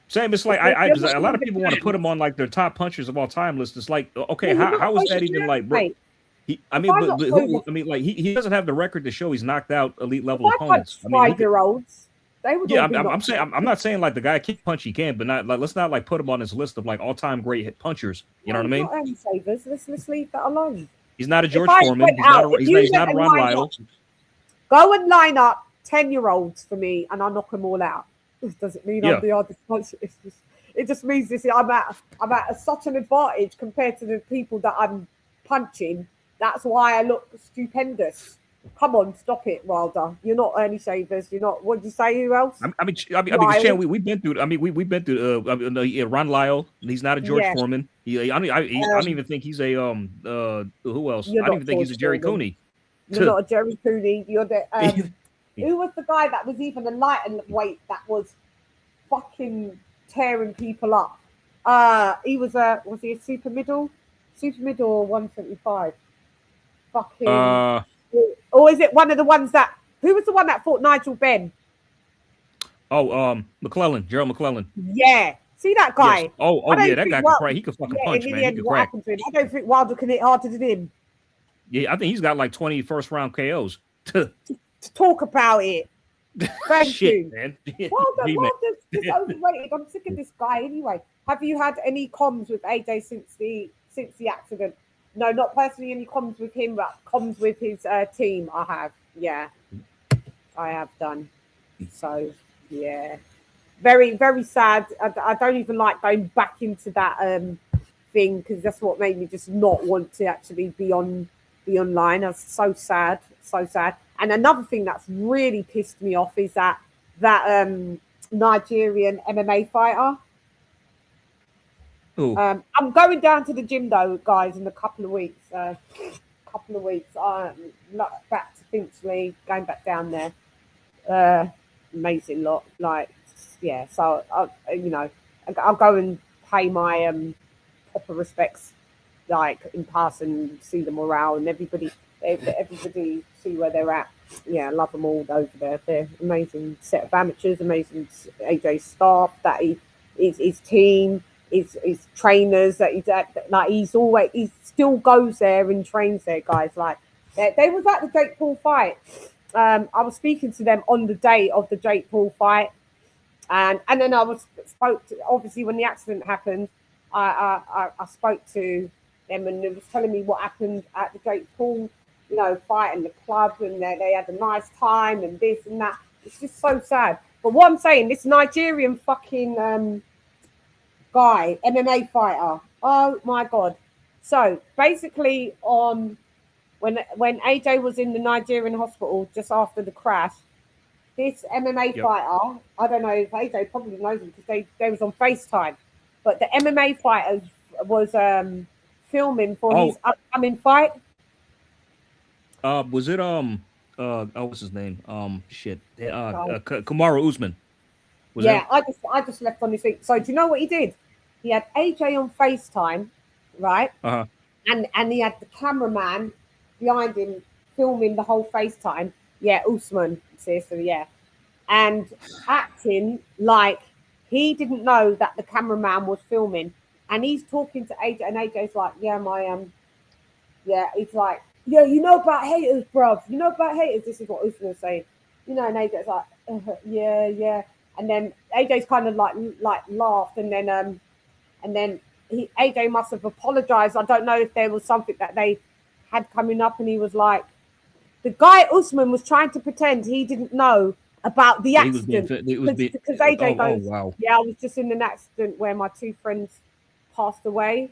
Same. It's like a lot of people want to put him on like their top punchers of all time list. It's like, okay, how is that even like, bro? He doesn't have the record to show he's knocked out elite level opponents. 5-year-olds. I'm not saying like the guy can't punch, he can, but not like let's not like put him on his list of like all time great hit punchers. You know what I mean? Not early savers. Let's leave that alone. He's not a George Foreman. He's not a Ron Lyle. Go and line up 10-year-olds for me, and I'll knock them all out. This doesn't mean I'm the hardest puncher. It just means I'm at such an advantage compared to the people that I'm punching. That's why I look stupendous. Come on, stop it, Wilder. You're not Ernie Shavers. You're not. What did you say? Who else? I mean, Chan, we've been through. I mean, we've been through. Ron Lyle. He's not a George Foreman. I don't even think he's a who else? I don't even think he's a Jerry Cooney. You're not a Jerry Cooney. You're the who was the guy that was even a lighter weight that was fucking tearing people up? Was he a super middle or 175? Fucking. Or is it one of the ones that? Who was the one that fought Nigel Benn? McClellan, Gerald McClellan. Yeah. See that guy? Yes. Oh yeah, that guy can crack. He can fucking punch, man. He can crack. I don't think Wilder can hit harder than him. Yeah, I think he's got like 20 first round KOs. To talk about it. Thank you, man. Wilder's just overrated. I'm sick of this guy anyway. Have you had any comms with AJ since the accident? No, not personally any comms with him, but comms with his team. I have. Yeah, I have done. So yeah, very, very sad. I don't even like going back into that thing because that's what made me just not want to actually be online. That's so sad. And another thing that's really pissed me off is that Nigerian MMA fighter. I'm going down to the gym though, guys, in a couple of weeks. I'm back to Finchley, going back down there. Amazing lot, like yeah. So I'll go and pay my proper respects, like in person, see the morale and everybody see where they're at. Yeah, I love them all over there. They're amazing set of amateurs, amazing AJ staff, that his team, his trainers, that he still goes there and trains there, guys. Like they was at the Jake Paul fight. I was speaking to them on the day of the Jake Paul fight, and then I spoke to, obviously when the accident happened, I spoke to them and they was telling me what happened at the Jake Paul fight in the club, and they had a nice time and this and that. It's just so sad. But what I'm saying, this Nigerian fucking guy, MMA fighter, oh my god. So basically when AJ was in the Nigerian hospital just after the crash, this MMA fighter, I don't know if AJ probably knows him because they was on FaceTime, but the MMA fighter was filming for his upcoming fight. Was it what's his name? Kamaru Usman. I just left on his feet. So do you know what he did? He had AJ on FaceTime, right? And he had the cameraman behind him filming the whole FaceTime. Yeah, Usman, seriously, yeah. And acting like he didn't know that the cameraman was filming. And he's talking to AJ, and AJ's like, he's like, yeah, you know about haters, bruv. You know about haters. This is what Usman was saying. And AJ's like, yeah. And then AJ's kind of like laughed, and then AJ must have apologized. I don't know if there was something that they had coming up, and he was like, the guy Usman was trying to pretend he didn't know about the accident because AJ goes, wow. Yeah, I was just in an accident where my two friends passed away.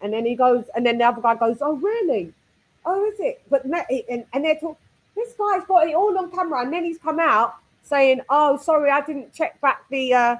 And then he goes, and then the other guy goes, oh, really? Oh, is it? But and they're talking, this guy's got it all on camera, and then he's come out saying, oh, sorry, I didn't check back the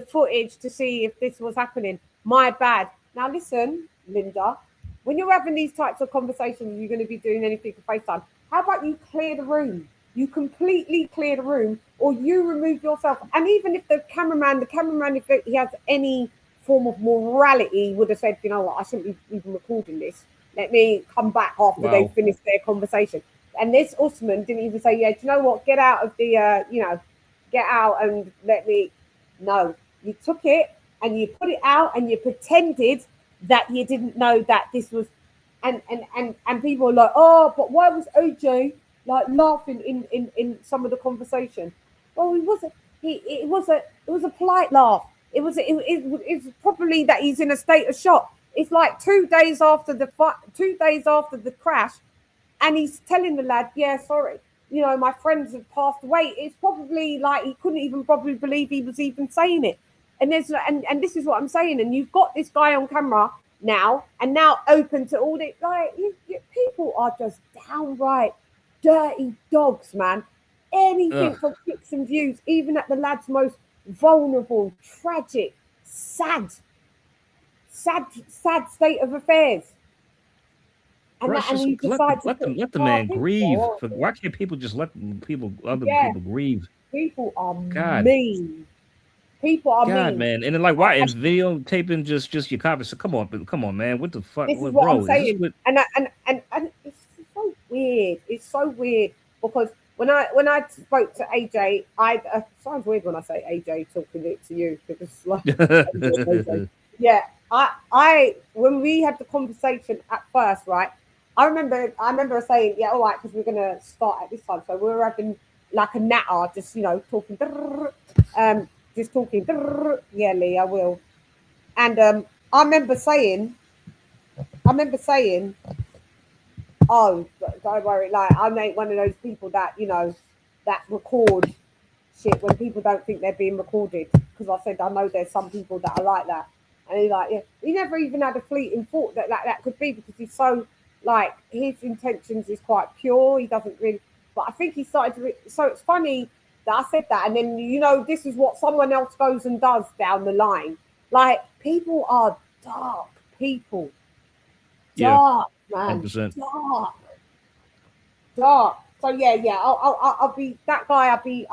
footage to see if this was happening. My bad. Now listen, Linda, when you're having these types of conversations, you're going to be doing anything for FaceTime. How about you clear the room? You completely clear the room, or you remove yourself. And even if the cameraman, if he has any form of morality, would have said, you know what, I shouldn't be even recording this. Let me come back after they finish their conversation. And this Usman didn't even say, yeah, do you know what? Get out of the, get out and let me. No, you took it and you put it out and you pretended that you didn't know that this was, and people were like, oh, but why was OJ like laughing in some of the conversation? Well, he wasn't. It was a polite laugh. It was probably that he's in a state of shock. It's like 2 days after the crash, and he's telling the lad, yeah, sorry, my friends have passed away. It's probably like he couldn't even probably believe he was even saying it. And and this is what I'm saying. And you've got this guy on camera now, and now open to all the people are just downright dirty dogs, man. Anything for clicks and views, even at the lad's most vulnerable, tragic, sad state of affairs. And, you decide let the man grieve. Why can't people just let other people grieve? People are mean. People are God, mean. man, and then like why and videotaping just your conversation? Come on, man. What the fuck, This is bro? what I'm Is saying, this and it's so weird. It's so weird because when I spoke to AJ, sounds weird when I say AJ talking it to you because like AJ. Yeah, I when we had the conversation at first, right? I remember saying, yeah, all right, because we're gonna start at this time, so we were having like a natter, just talking, just talking. Yeah, Lee, I will. And I remember saying, oh, don't worry, like I'm not one of those people that that record shit when people don't think they're being recorded. Because I said I know there's some people that are like that, and he's like, yeah, he never even had a fleeting thought that that could be because he's so like his intentions is quite pure. He doesn't really, but I think he started to. So it's funny that I said that, and then this is what someone else goes and does down the line. Like people are dark people, dark man, 100%. dark. So yeah. I'll be that guy. I'll be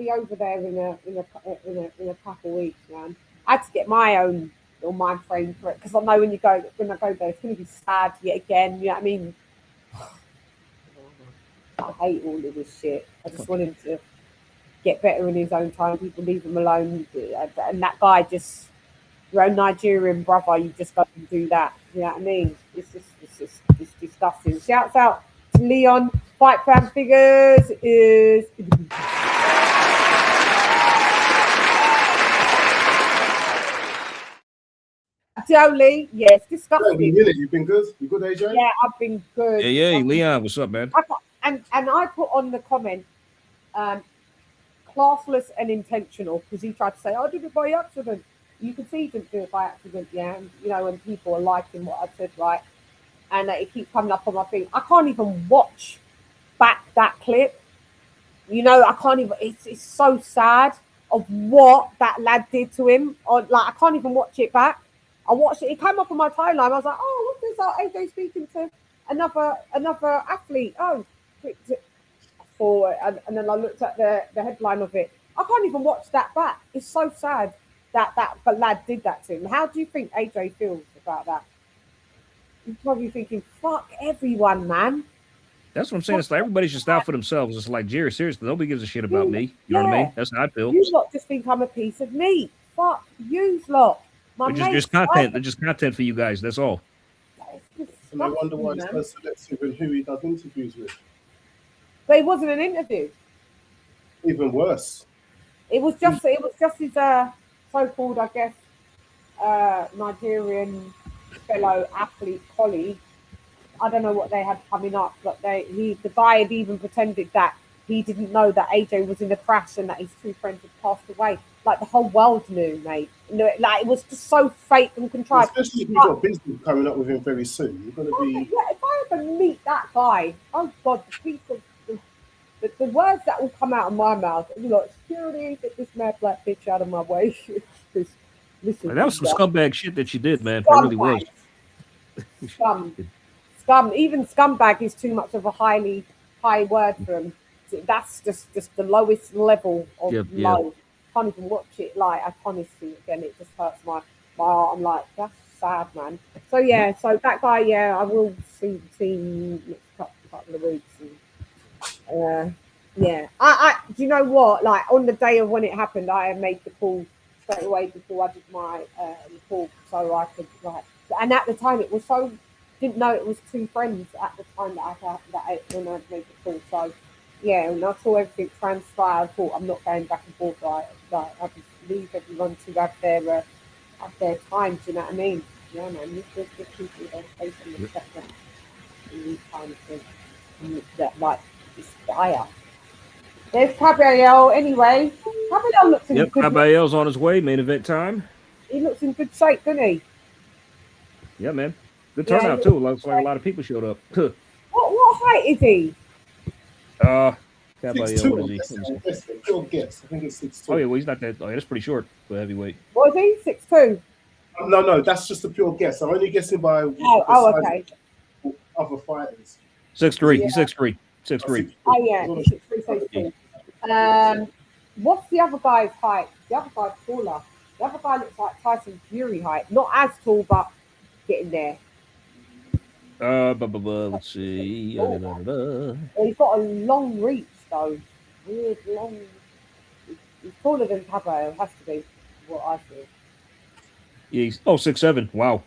over there in a couple of weeks, man. I had to get my own little mind frame for it because I know when I go there, it's going to be sad yet again. You know what I mean? I hate all of this shit. I just want him to get better in his own time. People leave him alone, and that guy just your own Nigerian brother. You just go and do that. You know what I mean? It's disgusting. Shouts out to Leon. Fight fan figures is. Jolie, yes, disgusting. You've been good? You good, AJ? Yeah, I've been good. Yeah, Leon, what's up, man? And I put on the comment, classless and intentional, because he tried to say, I did it by accident. You can see he didn't do it by accident, yeah. And, when people are liking what I said, right? And it keeps coming up on my thing. I can't even watch back that clip. I can't even. It's so sad of what that lad did to him. Or like, I can't even watch it back. I watched it. It came up on my timeline. I was like, oh, what's this? AJ speaking to another athlete. Oh, forward. And then I looked at the headline of it. I can't even watch that back. It's so sad that lad did that to him. How do you think AJ feels about that? He's probably thinking, fuck everyone, man. That's what I'm saying. It's like everybody should stop for themselves. It's like, Jerry, seriously, nobody gives a shit about me. You know what I mean? That's how I feel. You lot just think I'm a piece of meat. Fuck you lot. Just content. They're just content for you guys. That's all. And I wonder why he's so selective in who he does interviews with. But it wasn't an interview. Even worse. It was just his so-called, I guess, Nigerian fellow athlete colleague. I don't know what they had coming up, but the guy had even pretended that he didn't know that AJ was in a crash and that his two friends had passed away. Like the whole world knew, mate. Like it was just so fake and contrived. Especially if you've got business coming up with him very soon. You're going to be. Yeah, if I ever meet that guy, oh God, the words that will come out of my mouth, security, get this mad black bitch out of my way. Listen, that was some scumbag shit that you did, man. It really was. Scum. Even scumbag is too much of a high word for him. That's just the lowest level of low. Can't even watch it. Like, I honestly, again, it just hurts my heart. I'm like, that's sad, man. So yeah, so that guy, yeah, I will see the team next couple of weeks. And, yeah, I do you know what? Like on the day of when it happened, I made the call straight away before I did my report, so I could like. And at the time, it was so didn't know it was two friends at the time when I made the call. So yeah, when I saw everything transpire, I thought I'm not going back and forth. Right, like I just leave everyone to have their time. Do you know what I mean? Yeah, man, you just give people their space and respect them in these kind of things. That like it's dire. There's Kabayel anyway. Kabayel looks in good Kabayel's on his way. Main event time. He looks in good shape, doesn't he? Yeah, man. Good turnout too. Looks like a lot of people showed up. What height is he? Kabayel, 6'2", what is he? Pure guess. I think it's 6'2". Oh yeah, well he's not that. Oh, yeah, that's pretty short for heavyweight. What is he? 6'2". No, that's just a pure guess. I'm only guessing by okay. Other fighters. 6'3". He's 6'3". 6'3". Oh yeah, 6'3", 6'3". What's the other guy's height? The other guy's taller. The other guy looks like Tyson Fury height. Not as tall, but getting there. Let's see. He's got a long reach, though. Weird, long. He's taller than Kabayel, has to be, what I feel. Yeah, he's 6'7". Wow.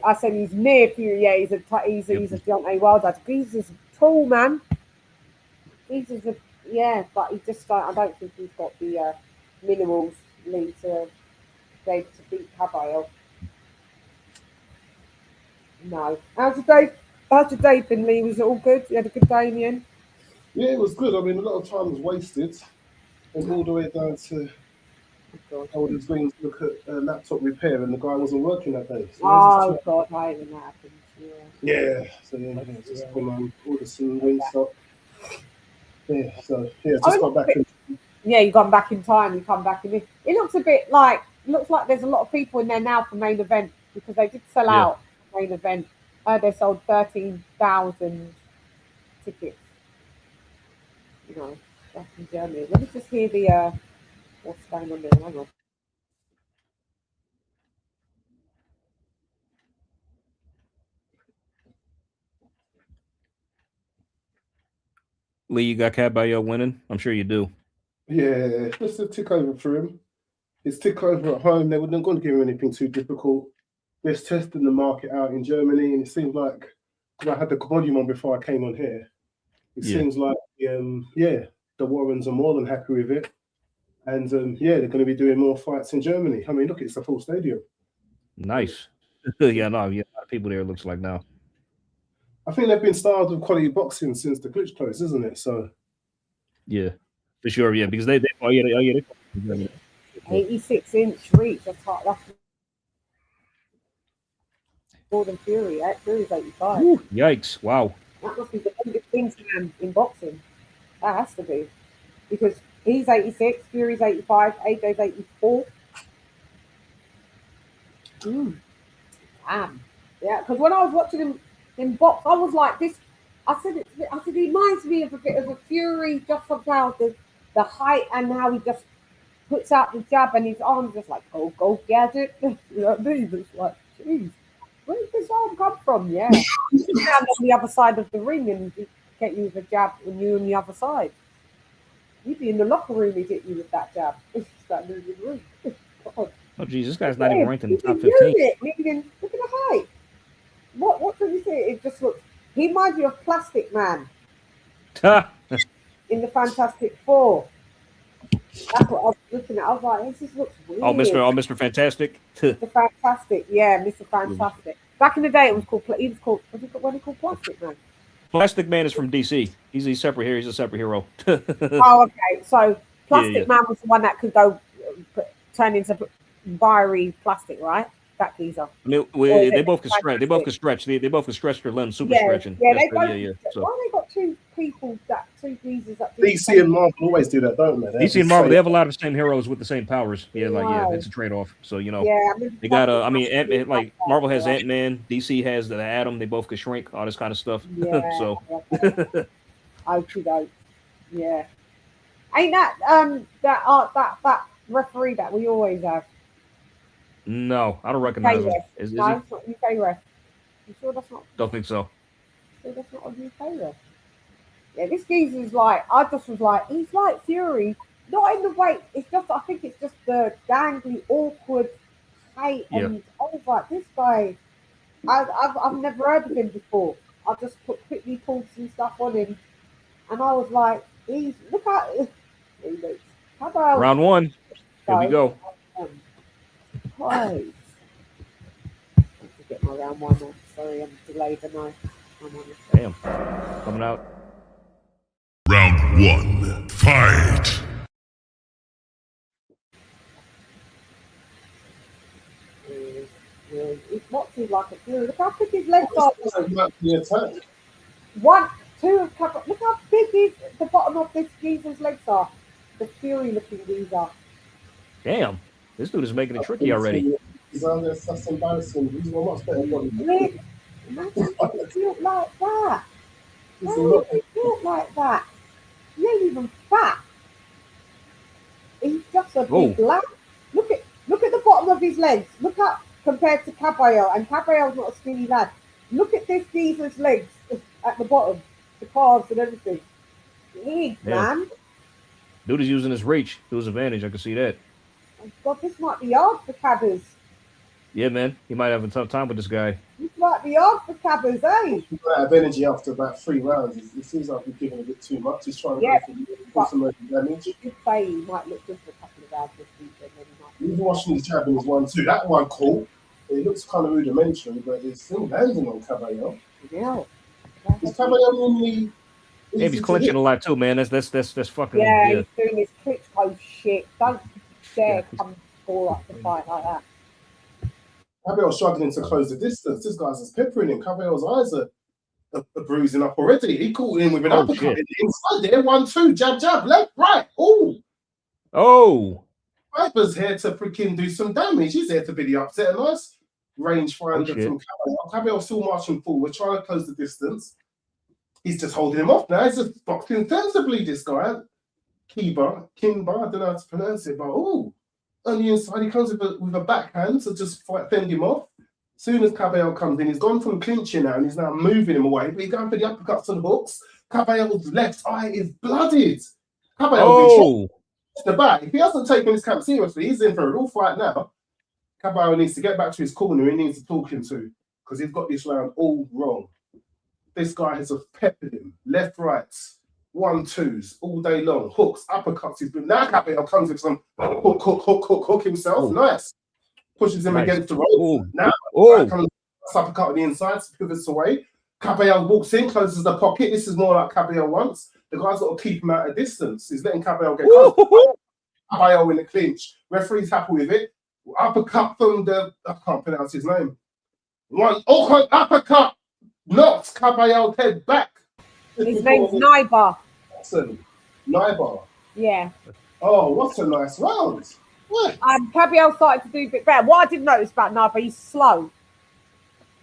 I said he's near Fury. Yeah, he's a Deontay Wilder. He's just tall, man. But he just I don't think he's got the minerals need to be able to beat Kabayel. No. How's your day been, Lee? Was it all good? You had a good day in the end? Yeah, it was good. I mean, a lot of time was wasted, and all the way down to I was going to look at laptop repair, and the guy wasn't working that day. So God, I hate when that happens. Yeah. So just gone on order some wind stock. Yeah. So just got back in. Yeah, you gone back in time. You come back in. It looks a bit like there's a lot of people in there now for main event because they did sell out main event. They sold 13,000 tickets. You know, that's in Germany. Let me just hear the what's going on there. Hang on. Lee, you got Kabayel winning? I'm sure you do. Yeah, just a tick over for him. It's tick over at home. They weren't going to give him anything too difficult. They're testing the market out in Germany, and it seems like, because I had the volume on before I came on here, it seems like, the Warrens are more than happy with it. And, they're going to be doing more fights in Germany. I mean, look, it's a full stadium. Nice. A lot of people there, it looks like now. I think they've been starved of quality boxing since the glitch closed, isn't it? So, yeah, for sure. Yeah, because they 86-inch reach. That's more than Fury. Fury's 85. Ooh, yikes! Wow. That must be the biggest thing in boxing. That has to be because he's 86, Fury's 85, AJ's 84. Damn. Yeah, because when I was watching him in box, I was like this. I said he reminds me of a bit of a Fury, just somehow the height and how he just puts out the jab and his arms just like go gadget. You know what I mean? It's like, jeez, where did this arm come from? Yeah, you can stand on the other side of the ring and get you with a jab when you're on the other side. You'd be in the locker room, he'd hit you with that jab. It's that moving room. God. Oh, geez, this guy's not even ranked in the top 15. Look at the height. What do you think? It just looks. He reminds me of Plastic Man in the Fantastic Four. That's what I was looking at. I was like, this looks weird. Mr. Fantastic. Mr. Fantastic, yeah, Mr. Fantastic. Back in the day, it was called. What is he called? Plastic Man. Plastic Man is from DC. He's a separate He's a superhero. Oh, okay. So Plastic Man was the one that could go turn into wiry plastic, right? That geezer. I mean, they both can stretch. They both can stretch. They both can stretch their limbs, super stretching. Yeah, So. Why they got two geezers that DC and Marvel always do that, don't they? DC and Marvel, they have a lot of the same heroes with the same powers. Yeah, it's a trade-off. So they got like Marvel has Ant-Man, DC has the Atom. They both could shrink, all this kind of stuff. Yeah, so. Okay, yeah. Ain't that referee that we always have? No, I don't recognize him. It's not UK ref. You sure that's not? Don't think so. So that's not a UK ref. Yeah, this geezer's like, I just was like, he's like Fury, not in the way. It's just, I think it's just the gangly, awkward height, and over this guy. I've never heard of him before. I just quickly pulled some stuff on him, and I was like, look at how about round one? Here we go. Right. I have to get my round one on. Sorry, I'm delayed the knife. Damn. Coming out. Round one. Fight. It's not too like a Fury. Look how big his legs are. Look how big the bottom of this geezer's legs are. The Fury looking geezer. Damn. This dude is making it tricky already. That's embarrassing. He's a much better body. Imagine if he looked like that. Why would he look like that? He ain't even fat. He's just a Oh. big lad. Look at the bottom of his legs. Look up compared to Kabayel, and Kabayel's not a skinny lad. Look at this geezer's legs at the bottom, the calves and everything. Big, Yeah. man. Dude is using his reach to his advantage. I can see that. Oh, God, this might be hard for Cabbers. Yeah, man. He might have a tough time with this guy. This might be hard for Cabbers, eh? He's out of energy after about 3 rounds. It seems like he's giving a bit too much. He's trying to Yeah, go for some damage. You could say he might look good for a couple of rounds this week, and then he might. Even watching his jab in his 1-2, that one cool. It looks kind of rudimentary, but it's still landing on Kabayel. Yeah. Is Kabayel normally? Yeah, he's clinching a lot too, man. That's fucking. Yeah, Yeah. he's doing his Klitschko shit. Don't dare come score up the fight like that. Kabayel's struggling to close the distance. This guy's just peppering him. Kabayel's eyes are bruising up already. He caught him with an uppercut in the inside there. 1-2, jab, jab, left, right. Oh. Piper's here to freaking do some damage. He's here to be the upset. A nice range finder from Kabayel. Kabayel's still marching forward, trying to close the distance. He's just holding him off now. He's just boxing sensibly, this guy. Knyba, I don't know how to pronounce it, but on the inside, he comes with a backhand to just fend him off. As soon as Kabayel comes in, he's gone from clinching now and he's now moving him away, but he's going for the uppercuts and hooks. Kabayel's left eye is blooded. Kabayel the back. If he hasn't taken this camp seriously, he's in for a real fight now. Kabayel needs to get back to his corner. He needs to talk him to, because he's got this round all wrong. This guy has peppered him left, right, 1-2s all day long, hooks, uppercuts. Now Kabayel comes with some hook himself. Nice. Pushes him against the rope. Now comes uppercut on the inside, pivots away. Kabayel walks in, closes the pocket. This is more like Kabayel wants. The guy's got to keep him at a distance. He's letting Kabayel get close. Kabayel in the clinch. Referee's happy with it. Uppercut from I can't pronounce his name. Uppercut knocks Kabayel's head back. His name's Knyba. Knyba. Yeah. Oh, what a nice round. What? Kabayel started to do a bit better. What I didn't notice about Knyba, he's slow.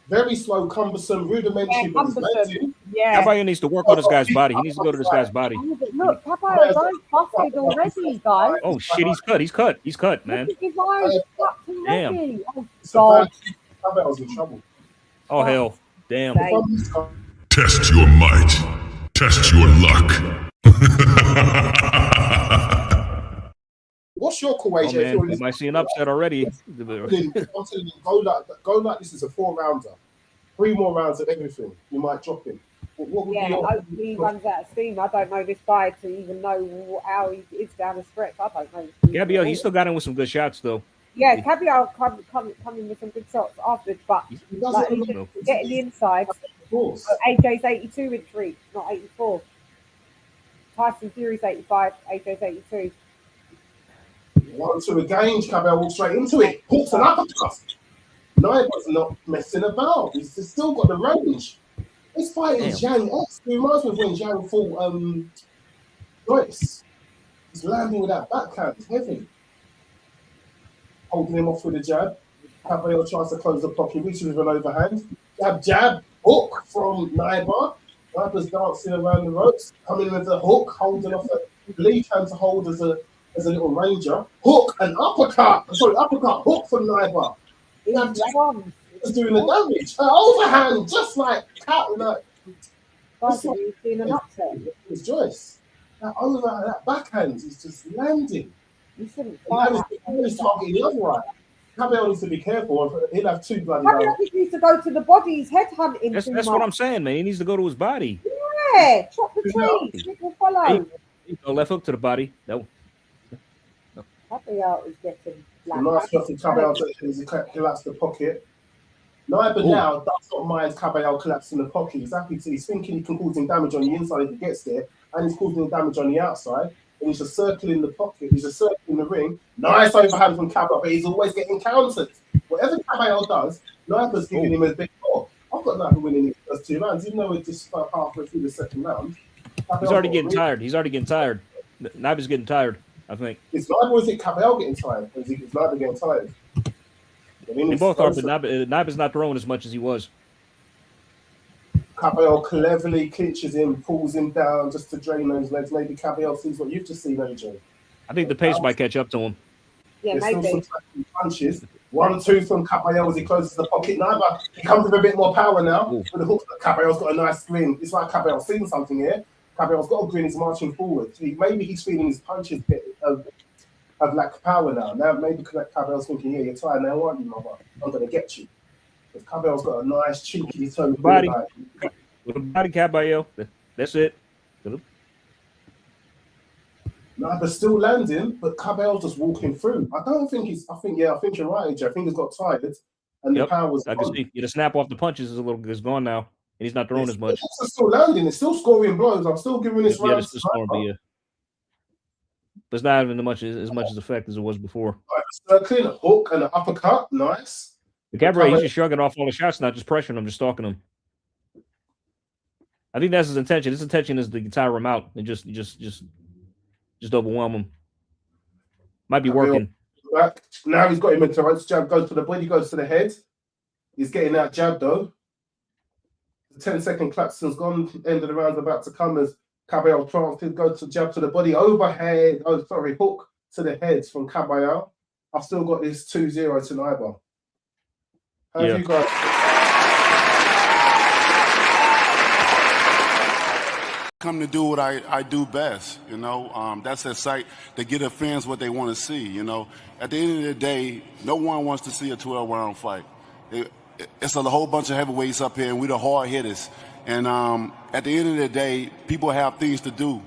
Very slow, cumbersome, rudimentary. Yeah. Kabayel needs to work on this guy's body. He needs to go to this guy's body. Look, Kabayel's eyes busted already, guys. Oh shit, he's cut, man. Look at his eyes fucked already. Damn. Oh, God. Kabayel's in trouble. Oh hell. Damn. Test your might. Test your luck. What's your call, AJ? Man, I might see an upset already. I'm telling you, go like this is a 4-rounder. 3 more rounds of everything. You might drop him. What would be your... hopefully he runs out of steam. I don't know this guy to even know how he is down the stretch. I don't know. Kabayel, he still got in with some good shots though. Yeah, Kabayel coming with some good shots afterwards, but he's getting the inside. AJ's 82 in reach, not 84. Tyson Fury's 85, AJ's 82. 1-2 again, Kabayel walks straight into it. Hooks and uppercut. Knyba's not messing about. He's still got the range. This fight is Zhang X. It reminds me of when Zhang fought Joyce. He's landing with that backhand. It's heavy. Holding him off with a jab. Kabayel tries to close the pocket, reaches with an overhand. Jab, hook from Knyba. Knyba's dancing around the ropes, coming with the hook, holding off a lead hand to hold as a little ranger. Hook and uppercut. Uppercut, hook from Knyba. He's doing the damage. Overhand, just like cat. He's seen an upset. It's Joyce. That backhand is just landing. You shouldn't fight that. He's targeting the other eye. Kabayel needs to be careful. He'll have 2 bloody Kabayel needs to go to the body. He's headhunting. That's what I'm saying, man. He needs to go to his body. Yeah, chop the trees. It will follow. Go left hook to the body. No. Kabayel is getting nice shot from Kabayel to collapse the pocket. Knyba now does not mind Kabayel collapsing the pocket. He's happy to. He's thinking he can cause him damage on the inside if he gets there, and he's causing him damage on the outside. And he's just circling the pocket. He's just circling the ring. Nice overhand from Kabayel, but he's always getting countered. Whatever Kabayel does, Knyba's giving him a bit more. I've got Knyba winning the first 2 rounds, even though we're just halfway through the second round. He's already getting tired. Knyba's getting tired, I think. Is Knyba or is it Kabayel getting tired? Or is Knyba getting tired? They both are, but Knyba's not throwing as much as he was. Kabayel cleverly clinches him, pulls him down just to drain those legs. Maybe Kabayel sees what you've just seen, AJ. I think the pace might catch up to him. Yeah, There's maybe. still some punches. 1-2 from Kabayel as he closes the pocket. Knyba, he comes with a bit more power now. Ooh. With the hook, Kabayel's got a nice grin. It's like Kabayel's seen something here. Kabayel's got a grin. He's marching forward. Maybe he's feeling his punches bit of lack of power now. Now maybe Kabayel's thinking, yeah, you're tired now, aren't you, mother? I'm going to get you. Because Kabayel's got a nice cheeky tone. Body. With a body, Kabayel. That's it. Knyba's still landing, but Kabayel's just walking through. I think you're right, AJ. I think he's got tired. And the power's I can see the snap off the punches is gone now. And he's not throwing as much. It's still landing. It's still scoring blows. I'm still giving this round. It's still scoring, but it's not having as much effect as it was before. Circling, a hook and an uppercut. Nice. The Cabaret, he's just shrugging off all the shots, not just pressuring him, just stalking him. I think that's his intention. His intention is to tire him out and just overwhelm him. Might be working. Back. Now he's got him into ropes. Jab goes to the body, goes to the head. He's getting that jab though. The 10-second Claxton's gone. End of the round's about to come as Kabayel tries to go to jab to the body. Overhead. Hook to the head from Kabayel. I've still got this 2-0 to Knyba. How have you guys? Come to do what I do best, that's at sight to get the fans what they want to see, At the end of the day, no one wants to see a 12-round fight. It's a whole bunch of heavyweights up here, and we're the hard hitters. And at the end of the day, people have things to do.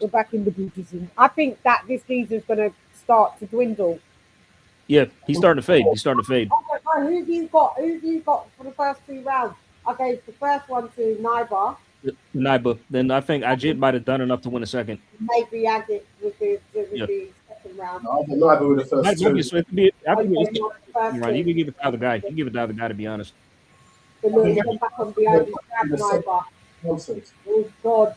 We're back in the Buddhism. I think that this geezer's going to start to dwindle. Yeah, he's starting to fade. He's starting to fade. Oh my God, who have you got for the first 2 rounds? I gave the first one to Knyba. Then I think Ajit might have done enough to win a second. Maybe Ajit with the second round. No, Knyba with the first 2. You can give it to the other guy. You can give it to the other guy, to be honest. The Lord come back on behind his Knyba. Oh God.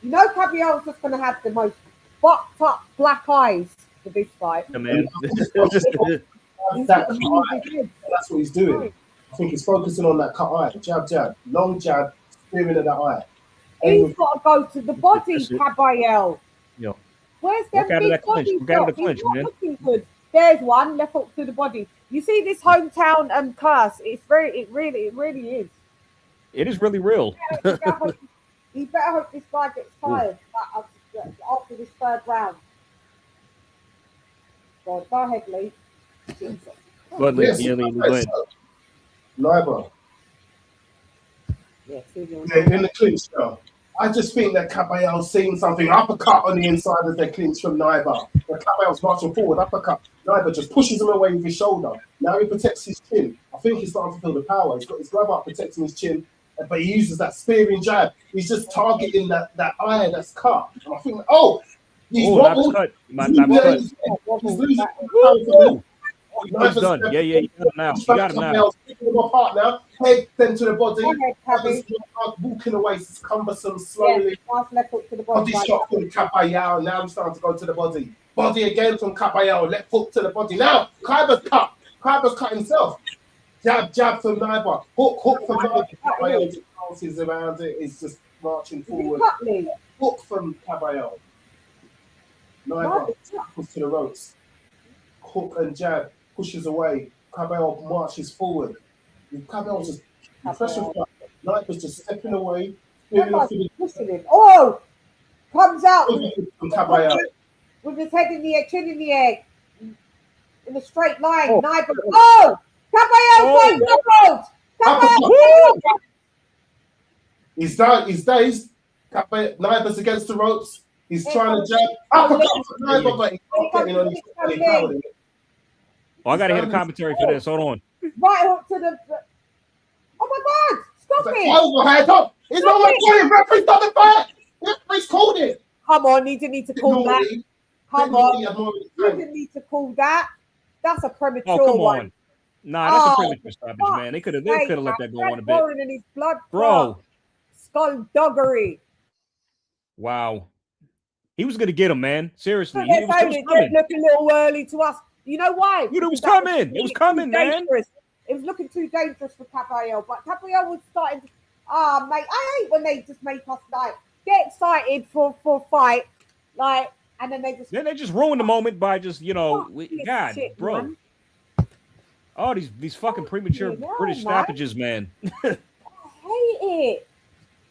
You know Kabayel's just going to have the most fucked up black eyes for this fight. Yeah, man. That's what he's doing. I think he's focusing on that cut eye. Jab. Long jab, spearing at that eye. He's got to go to the body, Kabayel. Yeah. Where's them big body shots? He's not looking good. There's one, left hook to the body. You see this hometown curse? It really is. It is really real. You better hope this guy gets tired after this 3rd round. Go ahead, Lee. Go ahead. Knyba. In the clinch now. I just think that Kabayel's seeing something. Uppercut on the inside as they clinch from Knyba. When Kabayel's marching forward, uppercut. Knyba just pushes him away with his shoulder. Now he protects his chin. I think he's starting to feel the power. He's got his glove up protecting his chin. But he uses that spearing jab. He's just targeting that eye that's cut. And I think, he's wobbled. He's losing. He's done. Yeah, you got him now. You got him now. Apart now. Head then to the body. Walking away, it's cumbersome, slowly. Body shot from Kabayel. Now I'm starting to go to the body. Body again from Kabayel. Left hook to the body. Now, Knyba's cut. Knyba's cut himself. Jab from Knyba. Hook from Knyba. Kabayel just bounces around it. It's just marching forward. Hook from Kabayel. Knyba goes to the ropes. Hook and jab pushes away. Kabayel marches forward. Kabayel's just pressure. Knyba's just stepping away. Oh! Comes out from Kabayel with his head in the air, chin in the air, in a straight line. Knyba. Oh! Kabayel! He's done. He's dazed. Knyba's against the ropes. He's trying to jab. Uppercut for Knyba, but he's not getting on his power. I gotta hear the commentary for this. Hold on. Right hook to the. Oh my God! Stop it! Overhead up. He's not like it. Referee stop the fight. Referee's called it. Come on, you didn't need to call that. Come on, you didn't need to call that. That's a premature one. Nah, that's a premature stoppage, man. They could have let that go on a bit. Warren and his blood Bro. Skullduggery. Wow. He was going to get him, man. Seriously. It was coming. Look a little early to us. You know why? It was coming. It was coming, man. It was looking too dangerous for Kabayel. But Kabayel was starting to... mate, I hate when they just make us, like, get excited for a fight. Like, and then they just ruin the moment by just, God, shit, bro. Man. Oh, these fucking premature British stoppages, man. I hate it.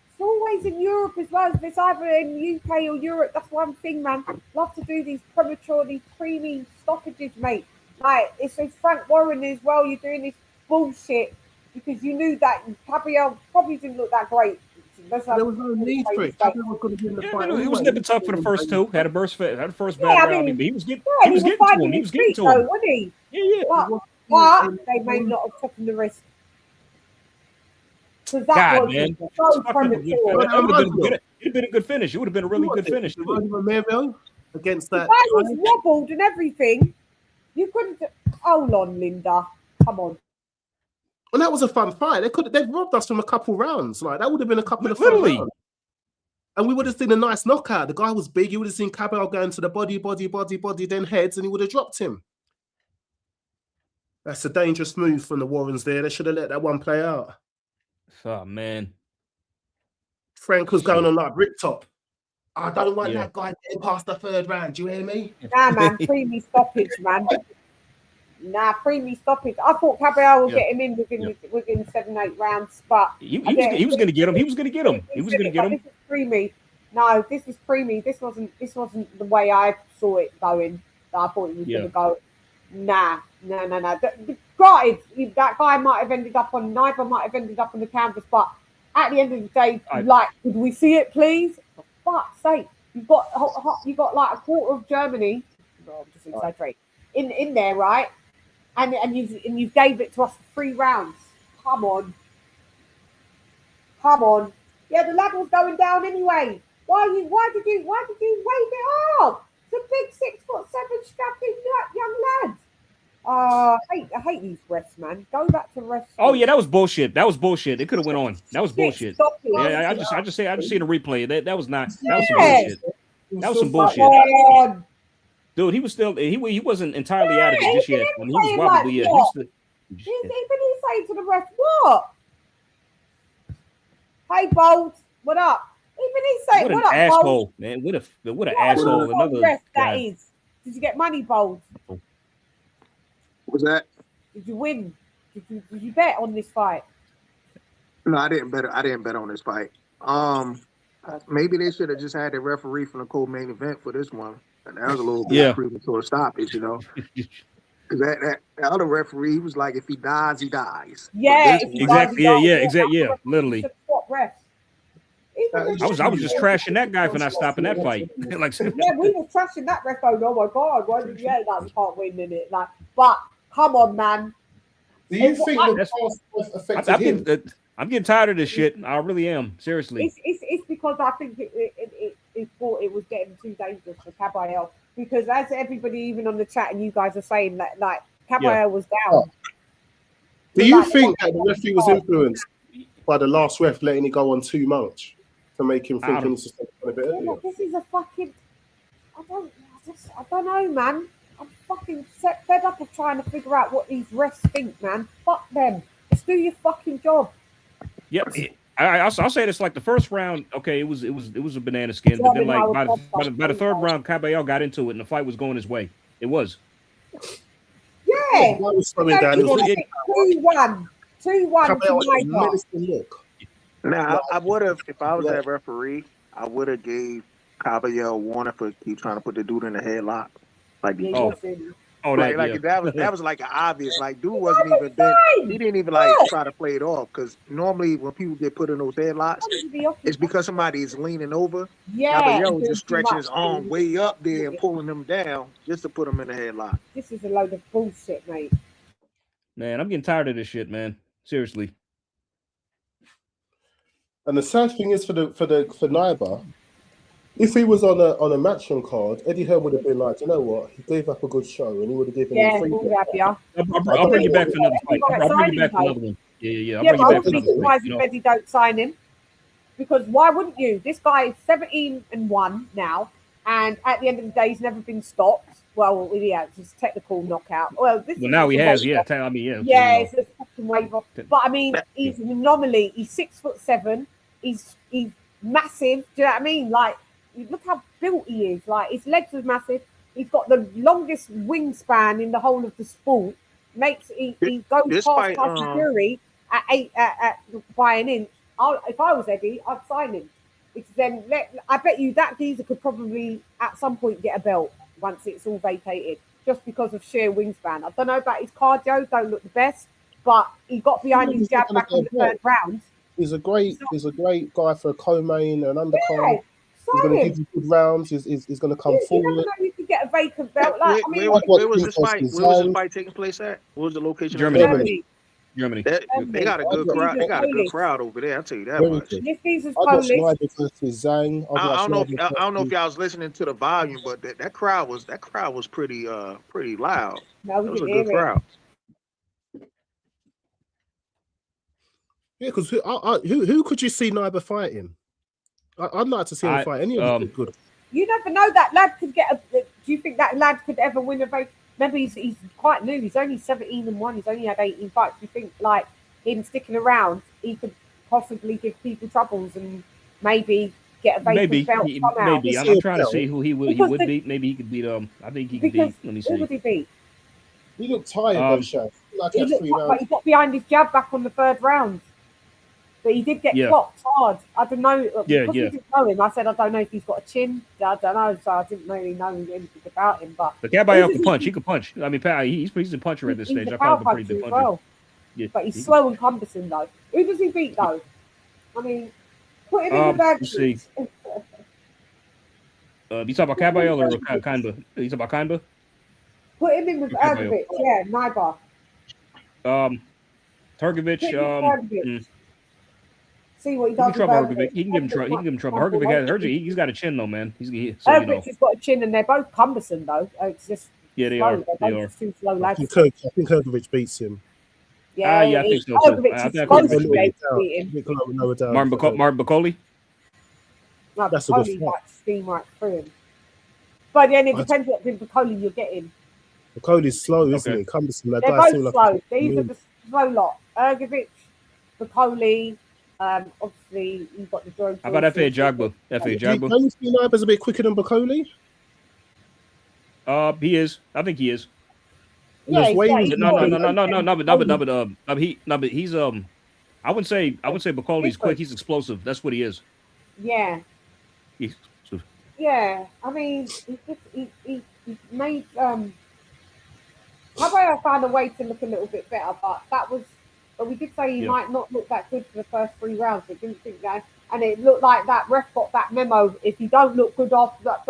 It's always in Europe as well. If it's either in UK or Europe, that's one thing, man. Love to do these premature, these preemie stoppages, mate. Like, it's with Frank Warren as well. You're doing this bullshit because you knew that Kabayel probably didn't look that great. There was no need for it. Kabayel could have been the fight. He was nipping tough for the first two. Had the first bad round. But he was getting to him. He was getting to him. Wasn't he? Yeah. But they may not have taken the risk. Because that was man. So premature. It'd have been a good finish. It would have been a really good finish. Against that. If I was wobbled and everything, you couldn't. Hold on, Linda. Come on. Well, that was a fun fight. They've robbed us from a couple rounds. Like, that would have been a couple of fun rounds. And we would have seen a nice knockout. The guy was big. You would have seen Kabayel going to the body, then heads, and he would have dropped him. That's a dangerous move from the Warrens there. They should have let that one play out. Oh, man. Frank was going on like Bricktop. I don't want that guy getting past the third round. Do you hear me? Nah, man. Preemie stoppage, man. Nah, preemie stoppage. I thought Kabayel would get him in within 7-8 rounds, but he was going to get him. He was going to get him. He was going to get him. This is preemie. No, this was preemie. This wasn't the way I saw it going. I thought it was going to go. Nah. Granted, that guy might have ended up on Knyba, might have ended up on the canvas, but at the end of the day, could we see it, please? For fuck's sake, you got like a quarter of Germany. No, I'm just exaggerating. In there, right? And you gave it to us for 3 rounds. Come on. Yeah, the lad was going down anyway. Why did you wave it off? It's a big 6'7" strapping young lad. I hate these refs, man. Go back to refs. Oh yeah, that was bullshit. It could have went on. That was bullshit. Yeah, I just seen a replay. That was not. That was some bullshit. That was some bullshit. Dude, he was still. He wasn't entirely out of it just yet. When he was wobbly, Even he saying to the ref, "What? Hey, Bold, what up?" Even he saying, "What up, asshole, Bold? Man? What an asshole!" Another ref that is. Did you get money, Bold? What was that? Did you win? Did you bet on this fight? No, I didn't bet. I didn't bet on this fight. Maybe they should have just had the referee from the co-main event for this one. And that was a little bit premature stoppage, Because that other referee, he was like, if he dies, he dies. Yeah, exactly. Yeah, literally. I was just trashing that guy for not stopping that fight. We were trashing that ref. Oh my god, why did we can't win in it? Like, but come on, man. Do you think the past affected him? I'm getting tired of this shit. I really am. Seriously. It's because I think it thought it was getting too dangerous for Kabayel. Because as everybody, even on the chat, and you guys are saying that, like, Kabayel was down. Do you think that the referee was influenced by the last ref letting it go on too much to make him think he needs to stop a bit earlier? This is a fucking. I don't know, man. I'm fucking fed up of trying to figure out what these refs think, man. Fuck them. Just do your fucking job. Yep. I'll say this: like the first round, okay, it was a banana skin, but then like by the third round, Kabayel got into it, and the fight was going his way. It was. Yeah. 2-1. 2-1. Now I would have, if I was that referee, I would have gave Kabayel warning for keep trying to put the dude in the headlock. Like, that was like an obvious. Like, dude wasn't even bent. He didn't even try to play it off, because normally when people get put in those headlocks, it's because somebody is leaning over. Yeah, Kabayel just stretching his arm way up there and pulling them down just to put him in the headlock. This is a load of bullshit, mate. Man, I'm getting tired of this shit, man. Seriously. And the sad thing is for Knyba, If he was on a matchroom card, Eddie Hearn would have been like, you know what? He gave up a good show, and he would have given him free. I'll bring you back for another fight. I'll bring you back for another one. Yeah. I'll Yeah, bring but I you back for wouldn't be another surprised fight. if Eddie don't sign him. Because why wouldn't you? This guy is 17-1 now, and at the end of the day, he's never been stopped. Well, yeah, it's just technical knockout. Well, Now he has, yeah. I mean, yeah. It's a fucking wave off. But I mean, he's an anomaly. He's 6'7". He's massive. Do you know what I mean? Like, look how built he is. Like, his legs are massive. He's got the longest wingspan in the whole of the sport. He goes past Tyson Fury by an inch. If I was Eddie, I'd sign him. Because then I bet you that geezer could probably at some point get a belt once it's all vacated, just because of sheer wingspan. I don't know about his cardio, don't look the best, but he got behind his jab back in the third round. He's a great guy for a co-main and undercard. Yeah, he's going to give you good rounds. He's going to come forward. You never know, you could get a vacant belt. Like, where was this fight? Where was this fight taking place at? What was the location? Germany. They got a good crowd. They got a good crowd over there. I'll tell you that much. This I got Snyder versus Zhang. I don't know if y'all was listening to the volume, but that crowd was pretty loud. No, it was a good crowd. Yeah, because who could you see Knyba fighting? I'd like to see him fight any of them. Good. You never know, that lad could get do you think that lad could ever win a race? Remember, he's quite new. He's only 17-1. He's only had 18 fights. Do you think, like, him sticking around, he could possibly give people troubles and maybe get a vacant belt somehow? Maybe. I'm trying to see who he would beat. Maybe he could beat. I think he could beat. Let me see. Who would he beat? He looked tired, though, Shaq. Like He got behind his jab back on the third round. But he did get clocked hard. I don't know. Because we didn't know him, I said, I don't know if he's got a chin. I don't know. So I didn't really know anything about him. But Kabayel can punch. He can punch. I mean, he's a puncher at this stage. I call him a pretty big puncher. Well. Yeah, but he's slow and cumbersome, though. Who does he beat, though? I mean, put him in the bag. Let's see. You talking about Kabayel or Knyba? You talking about Knyba? Put him in with Ergovic. Yeah, Knyba. Turgovic. See what he does. He can give him trouble. He can give him trouble. Hergovic, he's got a chin though, man. Ergovic has got a chin, and they're both cumbersome though. It's just they are. They are. Too slow lads. I think Hergovic beats him. Yeah, I think so too. I think Hergovic beats him. Martin Bacoli. No, that's a good fight. Like steam right through him. But then it depends what Bacoli you're getting. Bacoli's slow, isn't he? Cumbersome. They're both slow. These are the slow lot. Ergovic, Bacoli. Obviously, you've got the drug. How about F.A. Jagba? Don't you see Knyba's a bit quicker than Bacoli? He is. I think he is. Yeah, but he's I wouldn't say Bacoli's quick. He's explosive. That's what he is. Yeah. Yeah. I mean, he made Kabayel found a way to look a little bit better, but we did say he might not look that good for the first 3 rounds. We didn't think that, and it looked like that ref got that memo. If you don't look good after that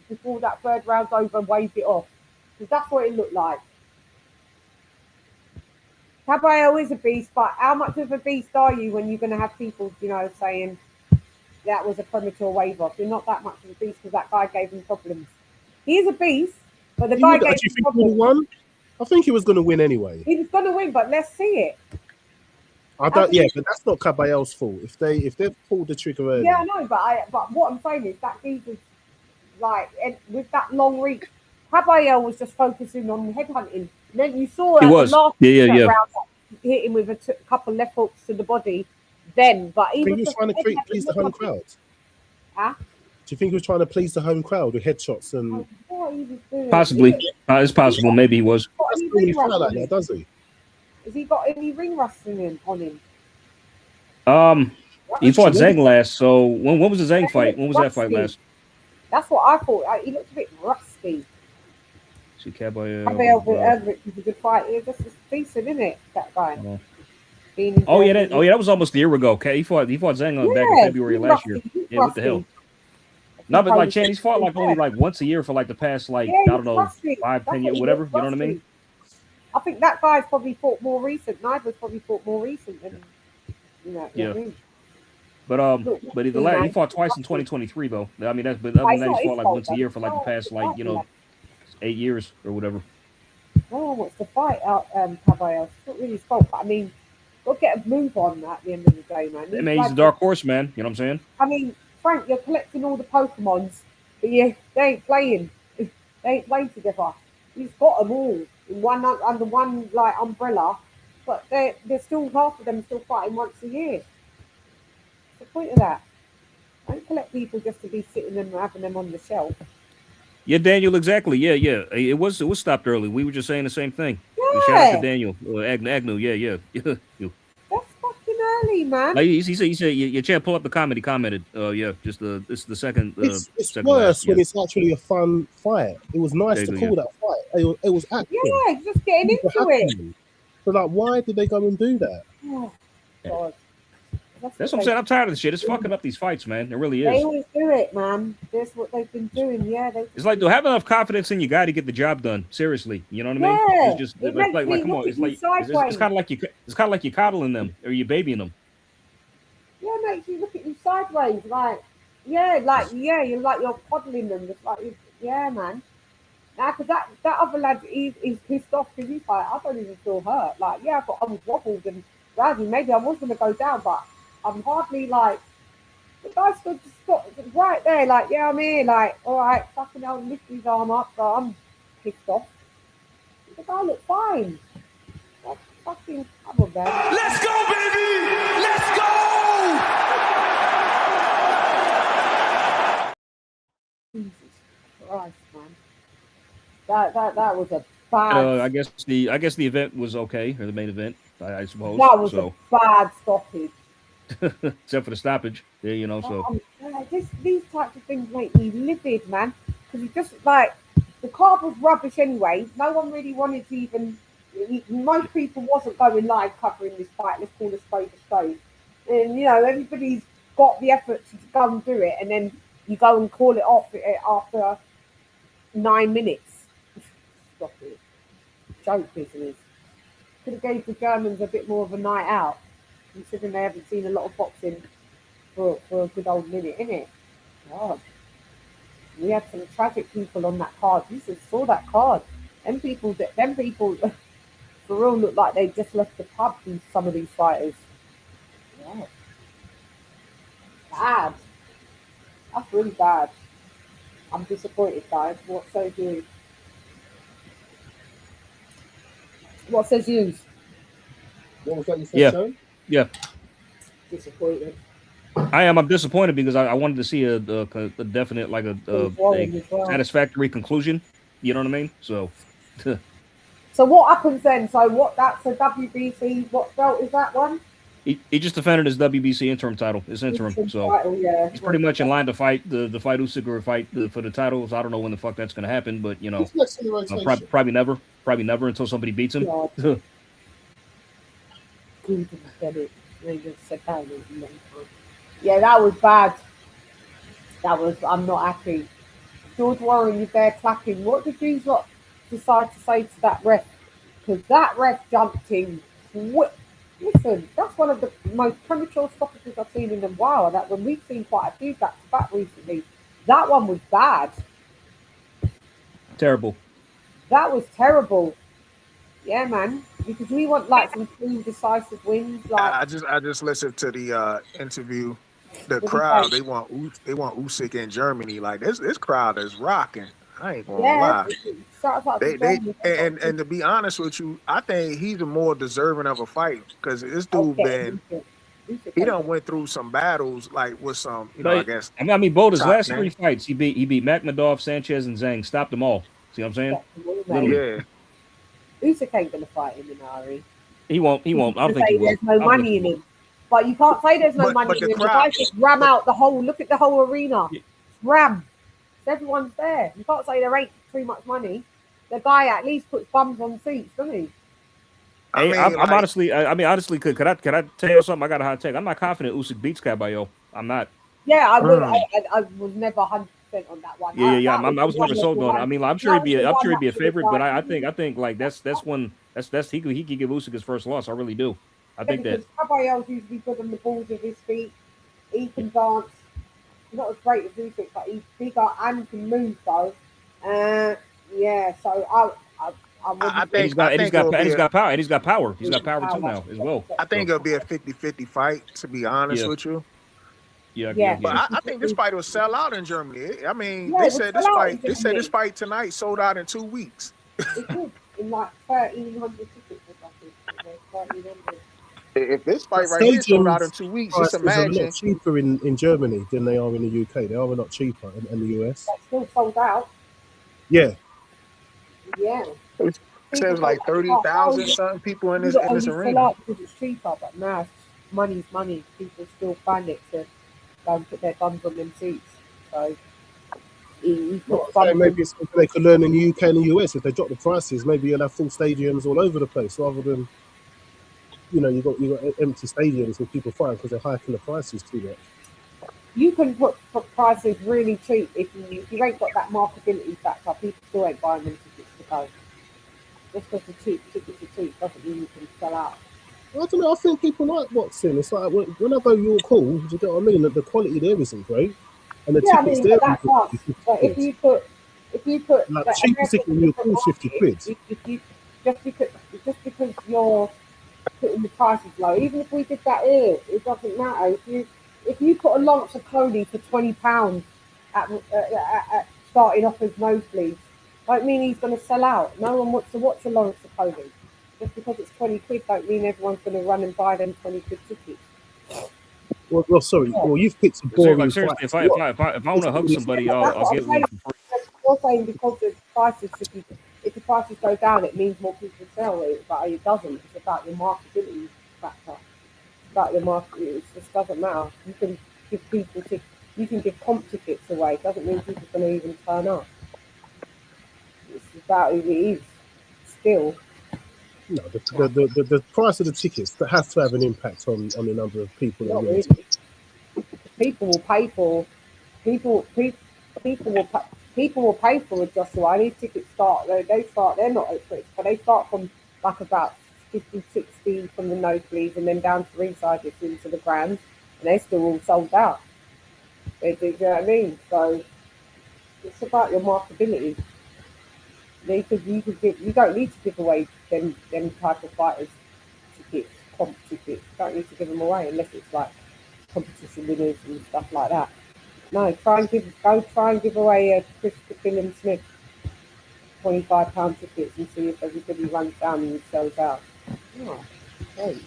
before that third round's over, wave it off, because that's what it looked like. Kabayel is a beast, but how much of a beast are you when you're going to have people, saying that was a premature wave off? You're not that much of a beast because that guy gave him problems. He is a beast, but the guy gave him problems. I think he was going to win anyway. He was going to win, but let's see it. But that's not Kabayel's fault. If they've pulled the trigger early. Yeah, I know, but what I'm saying is that he was like with that long reach. Kabayel was just focusing on headhunting. And then you saw the last round hit him with a couple left hooks to the body. But he was trying to please the home crowd. Huh? Do you think he was trying to please the home crowd with headshots and? Possibly, it's possible. Maybe he was. That's really far like that, does he? Has he got any ring rustling on him? He fought Zhang last. So when was the Zhang fight? When was that fight last? That's what I thought. He looked a bit rusty. See Kabayel. Kabayel is a good fight. That's decent, isn't it? That guy. That was almost a year ago. Okay, he fought Zhang back in February last year. Yeah, what the hell? No, but like Chan, he's fought like only like once a year for like the past I don't know 5-10 years, whatever. You know what I mean? I think that guy's probably fought more recent. Knyba's probably fought more recent than what I mean? He fought twice in 2023 though. I mean, but other than that, he's fought like once a year for like the past 8 years or whatever. No one wants to fight out Kabayel. It's not really his fault, but I mean, got to get a move on at the end of the day, man. I mean, he's a dark horse, man. You know what I'm saying? I mean, Frank, you're collecting all the Pokemons, but they ain't playing. They ain't playing together. He's got them all in one under one like umbrella, but they're still half of them still fighting once a year. What's the point of that? Don't collect people just to be sitting and having them on the shelf. Yeah, Daniel, exactly. Yeah. It was stopped early. We were just saying the same thing. Yeah. Shout out to Daniel Agnew. Yeah. That's fucking early, man. Like he said, your champ pull up the comment. He commented. Just this is the second. It's second worse last, when it's actually a fun fight. It was nice to call that fight. It was acting. Yeah, just getting into it. So like, why did they go and do that? Oh, God. That's what I'm saying. I'm tired of this shit. It's fucking up these fights, man. It really is. They always do it, man. That's what they've been doing. Yeah, it's like, have enough confidence in your guy to get the job done. Seriously, you know what I mean? Yeah, it's just like come on. It's kind of like you're coddling them or you're babying them. Yeah, it makes you look at you sideways, you're coddling them, just like yeah, man. Now, because that other lad, he's pissed off because he's like, I don't even feel hurt. Like, yeah, I was wobbled and drowsy. Maybe I was gonna go down, but I'm hardly like, the guy stood right there, like, yeah, I'm here, like, all right, fucking hell, lift his arm up, so I'm pissed off. The guy looked fine. Like, fucking, come on, man. Let's go, baby! Let's go! Jesus Christ, man. That was a bad. I guess the event was okay, or the main event, I suppose. That was a bad stoppage. Except for the stoppage, yeah, so. These types of things make me livid, man. Because it's just like, the card was rubbish anyway. No one really wanted to even, most people wasn't going live covering this fight. Let's call a spade a spade. And, everybody's got the effort to go and do it. And then you go and call it off after 9 minutes. Stop it. Joke business. Could have gave the Germans a bit more of a night out, considering they haven't seen a lot of boxing for a good old minute, innit? God. We had some tragic people on that card. You just saw that card. Them people for real look like they just left the pub in some of these fighters. Yeah. Bad. That's really bad. I'm disappointed, guys. What says you? What says you? What was that you said, Sean? Yeah. Disappointed. I'm disappointed because I wanted to see a definite, like a satisfactory conclusion. You know what I mean? So. So what happens then? So that's a WBC. What belt is that one? He just defended his WBC interim title. His interim, so title, yeah. He's pretty much in line to fight the fight Usyk or fight for the titles. I don't know when the fuck that's going to happen, but probably never until somebody beats him. Yeah, that was bad. I'm not happy. George Warren, you're there clapping. What did you lot decide to say to that ref? Because that ref jumped in quick. Listen, that's one of the most premature stoppages I've seen in a while. That when we've seen quite a few back to back recently, that one was bad. Terrible. That was terrible. Yeah, man. Because we want like some clean, decisive wins. Like I just listened to the interview. The crowd they want Usyk in Germany. Like this crowd is rocking. I ain't gonna lie. And to be honest with you, I think he's more deserving of a fight because this dude he done went through some battles like with some, I guess. I mean, both his last 3 fights, he beat Makhmudov, Sanchez, and Zhang. Stopped them all. See what I'm saying? Yeah. Usyk ain't gonna fight him in a hurry. He won't. I don't think he will. There's no money in him. But you can't say there's no money in him. The guy just ram out the whole. Look at the whole arena. Ram. Everyone's there. You can't say there ain't too much money. The guy at least puts bums on seats, doesn't he? Honestly, could I tell you something? I got a hot take. I'm not confident Usyk beats Kabayel. I'm not. Yeah, I would. I was never 100% on that one. Yeah. I was never sold on it. I mean, I'm sure he'd be a favorite, but I think like that's he could give Usyk his first loss. I really do. I think that Kabayel's usually good on the balls of his feet. He can dance. Not as great as you think, but he's bigger and can move though. Yeah. So I wouldn't. think He's got it'll be he's a, got power. And he's got power. He's got power too now as well. I think So, it'll be a 50-50 fight, to be honest yeah, with you. yeah. But I think this fight will sell out in Germany. I mean, Yeah, they it would said sell out in this Germany. fight tonight sold out in 2 weeks. It did in like 1,300 tickets or something. 1,300. If this fight right here sold out in 2 weeks, just Prices are a imagine. lot cheaper in Germany than they are in the UK. They are a lot cheaper in the US. That's still sold out. Yeah. Yeah. It says like 30,000 something people in this arena. Because it's cheaper, but now money's money. People still find it to go and put their guns on them seats. So maybe it's something they could learn in the UK and the US. If they drop the prices, maybe you'll have full stadiums all over the place rather than, you got empty stadiums with people fighting because they're hiking the prices too much. You can put prices really cheap if you ain't got that marketability factor. People still ain't buying them tickets to go. Just because the tickets are cheap doesn't mean you can sell out. I don't know. I think people like boxing. It's like when I go York Hall, do you get what I mean? The quality there isn't great, and the tickets there. But that's us. But if you put like the cheapest ticket in York Hall is 50 quid. Just because you're putting the prices low, even if we did that here, it doesn't matter. If you put a lunch of Cody for £20 at starting off as nosebleeds, don't mean he's going to sell out. No one wants to watch a lunch of Cody. Just because it's 20 quid don't mean everyone's going to run and buy them 20 quid tickets. Well, sorry. Yeah. Well, you've picked some boring. Like, seriously, if I want to hug somebody, I'll get one for free. You're saying because the prices if the prices go down, it means more people sell it, but it doesn't. It's about your marketability factor. It's about your market. It just doesn't matter. You can give people you can give comp tickets away. It doesn't mean people are going to even turn up. It's about who it is. Still. No, the price of the tickets that has to have an impact on the number of people. Not really. People will pay for people will pay for it just why these tickets start. They're not expensive, but they start from like about 50, 60 from the nosebleeds and then down to ringside into the grand, and they're still all sold out. Do you know what I mean? So it's about your marketability. You don't need to give away them type of fighters tickets, comp tickets. You don't need to give them away unless it's like competition winners and stuff like that. No, try and give away a Christopher Killam Smith £25 tickets and see if everybody runs down and sells out. Oh, okay.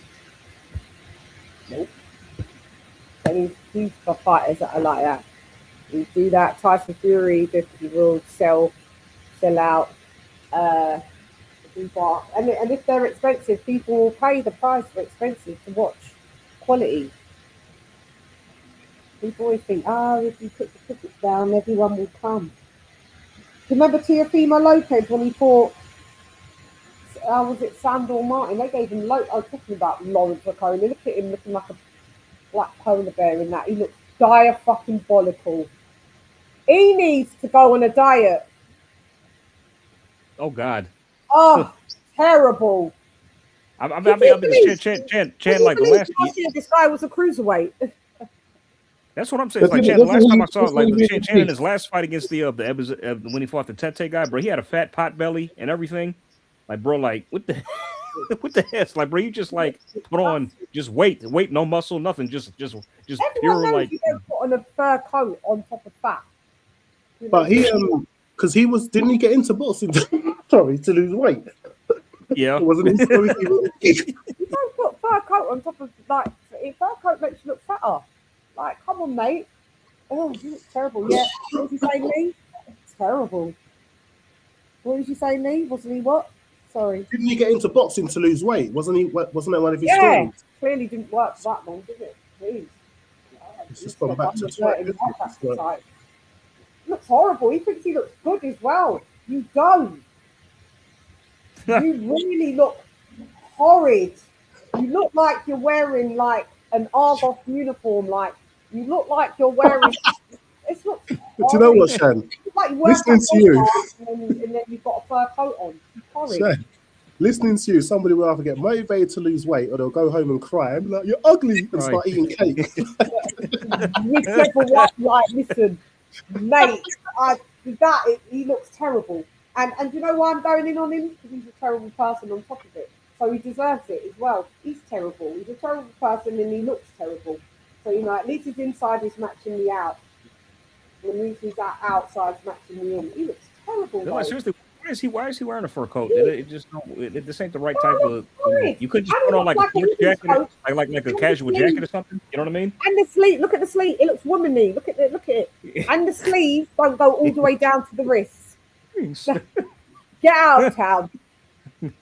Nope. So these fighters that are like that. You do that. Tyson Fury definitely will sell out. And if they're expensive, people will pay the price for expensive to watch quality. People always think, if you put the tickets down, everyone will come. Do you remember Teofimo Lopez when he fought, was it Sandor Martin? They gave him I was talking about Lawrence Oconee. Look at him looking like a black polar bear in that. He looks diabolical. He needs to go on a diet. Oh God. Oh, terrible. I've been Chan like the last year. This guy was a cruiserweight. That's what I'm saying. It's like Chan, the last time I saw Chan in his last fight against when he fought the Tete guy, bro, he had a fat pot belly and everything. Like, bro, like what the hell? Like, bro, you just like put on just weight, no muscle, nothing, just Everyone pure knows like. You don't put on a fur coat on top of fat. But he because didn't he get into boxing? Sorry, to lose weight. Yeah, wasn't he? You don't put fur coat on top of fur coat makes you look fatter. Like, come on, mate. Oh, you look terrible. Yeah. What did you say, Lee? Terrible. What did you say, Lee? Wasn't he what? Sorry. Didn't he get into boxing to lose weight? Wasn't that one of his stories? Yeah, clearly didn't work that long, did it? Please. It's just gone back to it. Looks horrible. He thinks he looks good as well. You don't. You really look horrid. You look like you're wearing like an Argos uniform. Like you look like you're wearing. It's not. Do you know what, Shan? Like listening to you, and then you've got a fur coat on. Horrid. Shan, listening to you, somebody will either get motivated to lose weight or they'll go home and cry and be like, "You're ugly," and start eating cake. whichever one, like, listen, mate, he looks terrible. And you know why I'm going in on him? Because he's a terrible person on top of it. So he deserves it as well. He's terrible. He's a terrible person and he looks terrible. So, you know, at least his inside is matching me out. At least his outside's matching me in. He looks terrible. No, seriously, why is he wearing a fur coat? It just this ain't the right type of. You could just put on like a sports jacket, like a casual jacket or something. You know what I mean? And the sleeve, look at the sleeve. It looks womanly. Look at it. And the sleeves don't go all the way down to the wrists. Get out of town.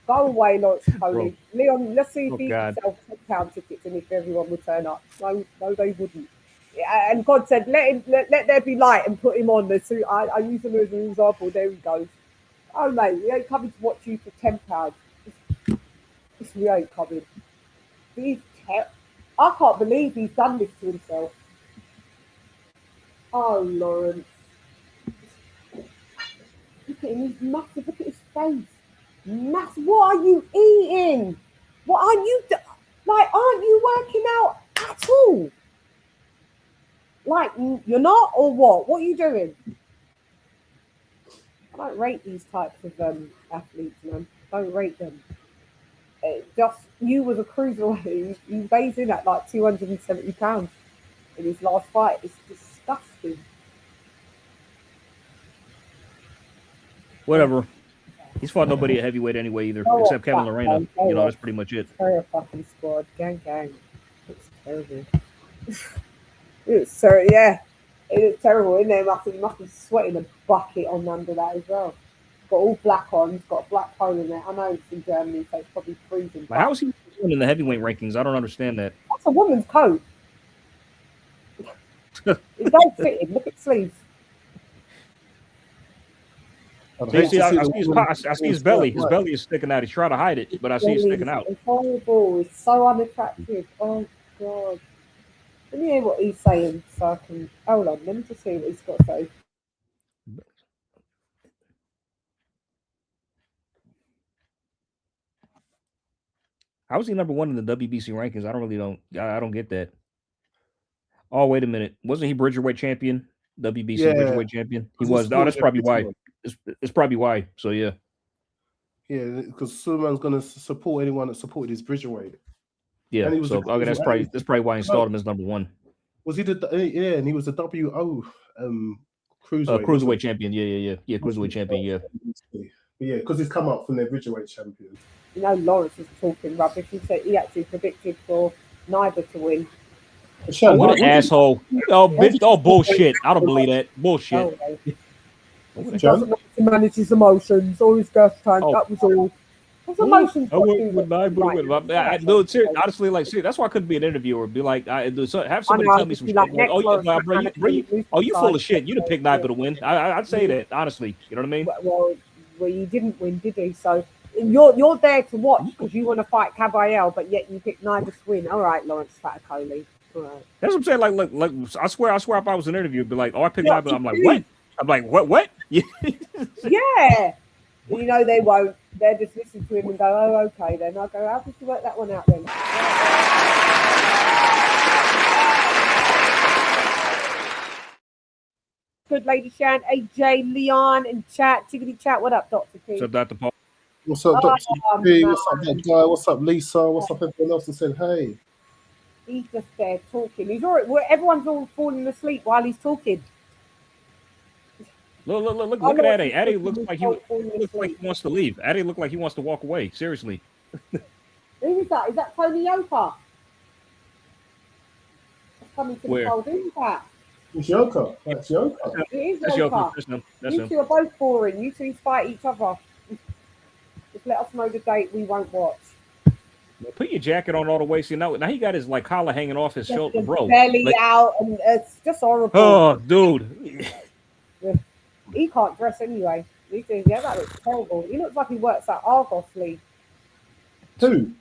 Go away, Lawrence Coley. Leon, let's see if he can sell £10 tickets and if everyone would turn up. No, they wouldn't. Yeah, and God said, let there be light and put him on the suit. I use him as an example. There he goes. Oh, mate, we ain't coming to watch you for £10. We ain't coming. I can't believe he's done this to himself. Oh, Lawrence. Look at him, he's massive. Look at his face. Massive. What are you eating? What aren't you aren't you working out at all? Like, you're not, or what? What are you doing? I don't rate these types of athletes, man. Don't rate them. Just you was a cruiserweight. He weighs in at like 270 pounds in his last fight. It's disgusting. Whatever. He's fought nobody at heavyweight anyway either, except Kevin Lorena. You know, that's pretty much it. Terrible fucking squad, gang. It's terrible. It is terrible, isn't it? He must be sweating a bucket on under that as well. Got all black on, he's got a black pole in there. I know it's in Germany, so it's probably freezing. How is he in the heavyweight rankings? I don't understand that. That's a woman's coat. It don't fit him. Look at sleeves. I see his belly. His belly is sticking out. He's trying to hide it, but I see it sticking out. It's horrible. It's so unattractive. Oh, God. Let me hear what he's saying so I can... Hold on, let me just see what he's got to say. How was he number one in the WBC rankings? I don't get that. Oh, wait a minute. Wasn't he Bridgerweight champion? WBC Bridgerweight champion? He was. Oh, that's probably why. It's probably why. So, yeah. Yeah, because Suleiman's going to support anyone that supported his Bridgerweight. Yeah, so that's probably why he installed him as number one. Was he and he was the WO cruiserweight champion. Yeah, cruiserweight champion. Yeah, because he's come up from their Bridgerweight champion. You know, Lawrence was talking rubbish. He said he actually predicted for Knyba to win. Oh, what an asshole! Oh, bullshit! I don't believe that bullshit. He doesn't want to manage his emotions or his gas tank. That was all. His emotions. Dude, honestly, that's why I couldn't be an interviewer. Be like, have somebody tell me some shit. You full of shit. You'd have picked Knyba to win. I'd say that honestly. You know what I mean? Well, you didn't win, did he? So you're there to watch because you want to fight Kabayel, but yet you picked Knyba to win. All right, Lawrence Fatakoli. Right. That's what I'm saying. Like, I swear, if I was an interviewer, I'd be like, I picked Knyba. I'm like, what? I'm like, what? Yeah. You know they won't. They'll just listen to him and go, oh, okay then. I'll go, how did you work that one out then? Good lady Shan, AJ, Leon, and chat. Chickadee chat. What up, Dr. P? What's up, Dr. Paul? What's up, Dr. P? What's up, that guy? What's up, Lisa? What's up, everyone else that said hey? He's just there talking. He's all right. Everyone's all falling asleep while he's talking. Look at Addy. Addy looks like he wants to leave. Addy looks like he wants to walk away. Seriously. Who is that? Is that Tony Yoka? Coming to the fold. Who is that? It's Yoka. That's Yoka. It is Yoka. You two are both boring. You two fight each other. Just let us know the date we won't watch. Put your jacket on all the way. See, now he got his collar hanging off his shoulder, bro. Belly out, and it's just horrible. Oh, dude. He can't dress anyway. That looks terrible. He looks like he works at Argos League. Who?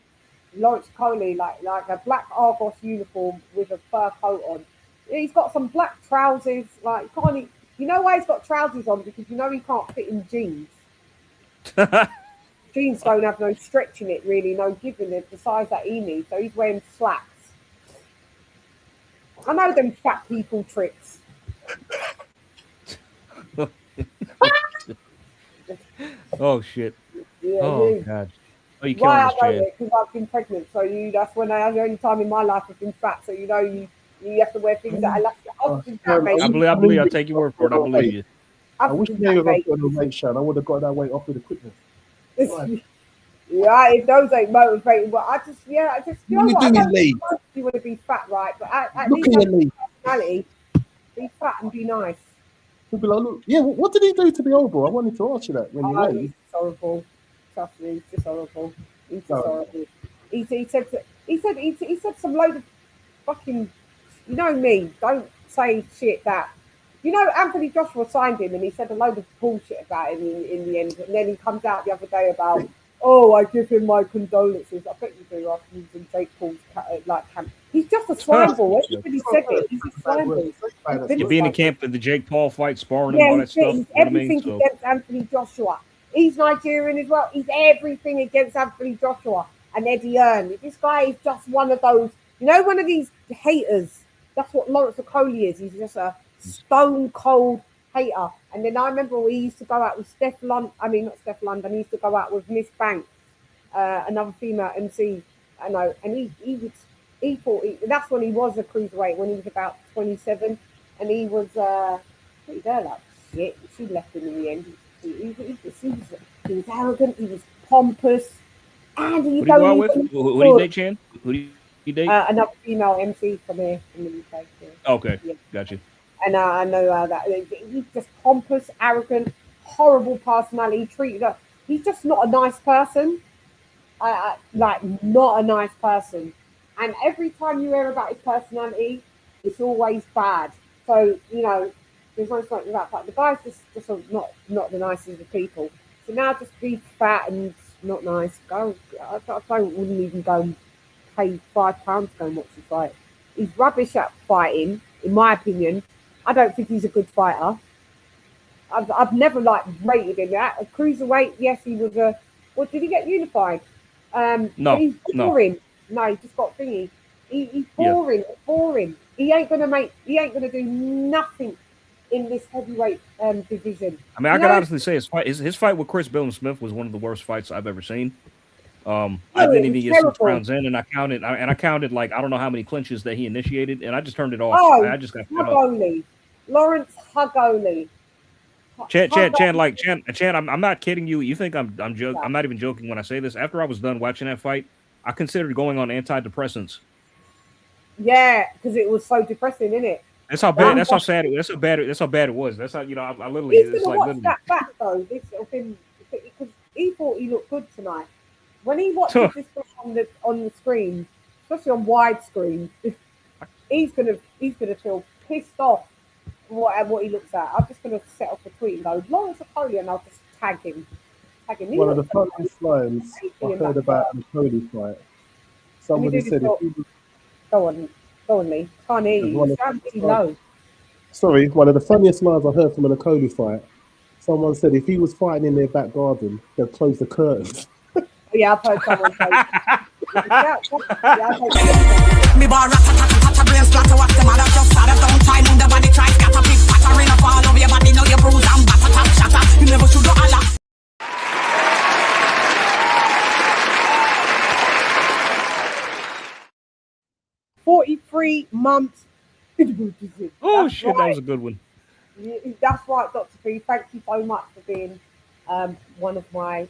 Lawrence Coley, like a black Argos uniform with a fur coat on. He's got some black trousers. You know why he's got trousers on? Because you know he can't fit in jeans. Jeans don't have no stretch in it, really, no giving it the size that he needs. So he's wearing slacks. I know them fat people tricks. Oh shit. Yeah, Oh dude. god. Oh, you killing Why I us, know Chan. it because I've been pregnant. So that's when the only time in my life I've been fat. So you have to wear things that are less. I've been fat, mate. I believe. I take your word for it. I believe you. I wish maybe I got no weight, Shan. I would have got that weight off with the quickness. Yeah, if those ain't motivating, but I just you know You what? I doing, don't Lee? you want to be fat, right? But at Look least at have you, Lee. a personality. Be fat and be nice. He'll be like, look, yeah, what did he do to the old boy? I wanted to ask you that when you Oh, went. he's just horrible. Trust me, he's just horrible. He's just No. horrible. He said some load of fucking. You know me. Don't say shit that. You know, Anthony Joshua signed him, and he said a load of bullshit about him in the end. And then he comes out the other day about, oh, I give him my condolences. I bet you do after he's in Jake Paul's camp. He's just a slime ball. Everybody said it. He's a slime ball. You're being in camp at the Jake Paul fight, sparring him, all that stuff. He's You know what I mean? everything against Anthony Joshua. He's Nigerian as well. He's everything against Anthony Joshua and Eddie Earn. This guy is just one of those, one of these haters. That's what Lawrence Okoli is. He's just a stone cold hater. And then I remember we used to go out with not Steph London. He used to go out with Miss Banks, another female MC. I know, and he thought that's when he was a cruiserweight when he was about 27, and he was pretty there like shit. She left him in the end. He was arrogant. He was pompous. And Who do you go out with? Who do you date, Chan? Who do you date? Another female MC from here in the UK. Yeah. Okay, yeah. Gotcha. And I know that he's just pompous, arrogant, horrible personality. Treated her. He's just not a nice person. Not a nice person. And every time you hear about his personality, it's always bad. So there's no smoke without that. The guy's just not the nicest of people. So now just be fat and not nice. I wouldn't even go and pay £5 to go and watch the fight. He's rubbish at fighting, in my opinion. I don't think he's a good fighter. I've never rated him. At a cruiserweight, yes, he was a. What did he get unified? No, he's boring. No, he just got thingy. He's boring. Yeah. Boring. He ain't gonna do nothing in this heavyweight division. I mean, I can honestly say his fight with Chris Smith was one of the worst fights I've ever seen. I didn't even get 6 rounds in, and I counted like I don't know how many clinches that he initiated, and I just turned it off. Oh, I just got fed up. Lawrence Hugoli. Chan, I'm not kidding you. You think I'm joking? I'm not even joking when I say this. After I was done watching that fight, I considered going on antidepressants. Yeah, because it was so depressing, isn't it? That's how bad. That's how sad. That's how bad it was. That's how I literally. He's gonna watch that back though. This of him because he thought he looked good tonight. When he watches this on the screen, especially on widescreen, he's gonna feel pissed off what he looks at. I'm just gonna set off a tweet and go, Lawrence Okoli, and I'll just tag him. One of the funniest lines I heard about the Cody fight. Somebody said, "Go on, Lee. Can't hear you. You sound too low." Sorry, one of the funniest lines I heard from an Okoli fight. Someone said if he was fighting in their back garden, they'd close the curtains. Yeah, I've heard someone say. Me bar rat brain splatter what the mother just started. Don't try move the body try scatter pick pattering up all over your body. Now you bruise and batter tap shatter. You never should do a lot. "43 months." Oh shit, right. That was a good one. That's right, Dr. P. Thank you so much for being one of my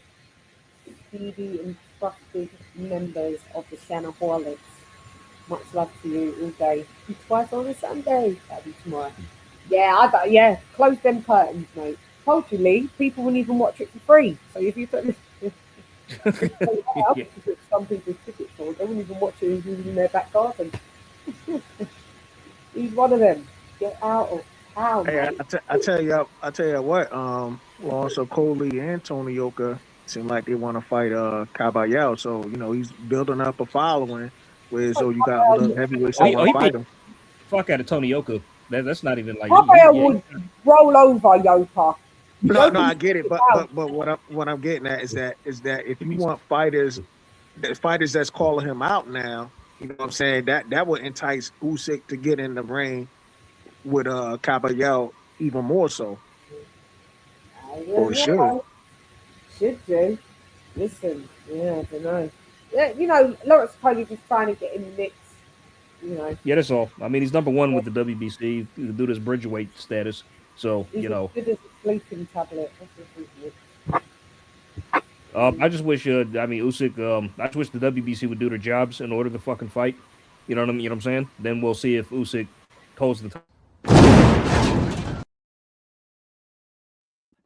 speedy and trusted members of the Shanaholics. Much love to you all day. Twice on a Sunday. That'll be tomorrow. Yeah, close them curtains, mate. Told you, Lee. People wouldn't even watch it for free. So if you put some people's tickets for, they wouldn't even watch it in their back garden. He's one of them. Get out of town. Hey, I tell you what. Lawrence Okoli and Tony Yoka seem like they want to fight Kabayel. So he's building up a following. Where so you got little heavyweights that want to fight him. Fuck out of Tony Yoka. That's not even like. Kabayel would roll over Yoka. No, I get it, but what I'm getting at is that if you want fighters that's calling him out now, You know what I'm saying? That would entice Usyk to get in the ring with Kabayel even more so. Or should. Should do. Listen, yeah, I don't know. Yeah, you know, Lawrence probably just trying to get in the mix. You know, Yeah, that's all. I mean, he's number one with the WBC to do this bridgeweight status. So he's you know, as good as a sleeping tablet. That's what he is. I just wish. I mean, Usyk. I just wish the WBC would do their jobs in order to fucking fight. You know what I mean? You know what I'm saying? Then we'll see if Usyk holds the.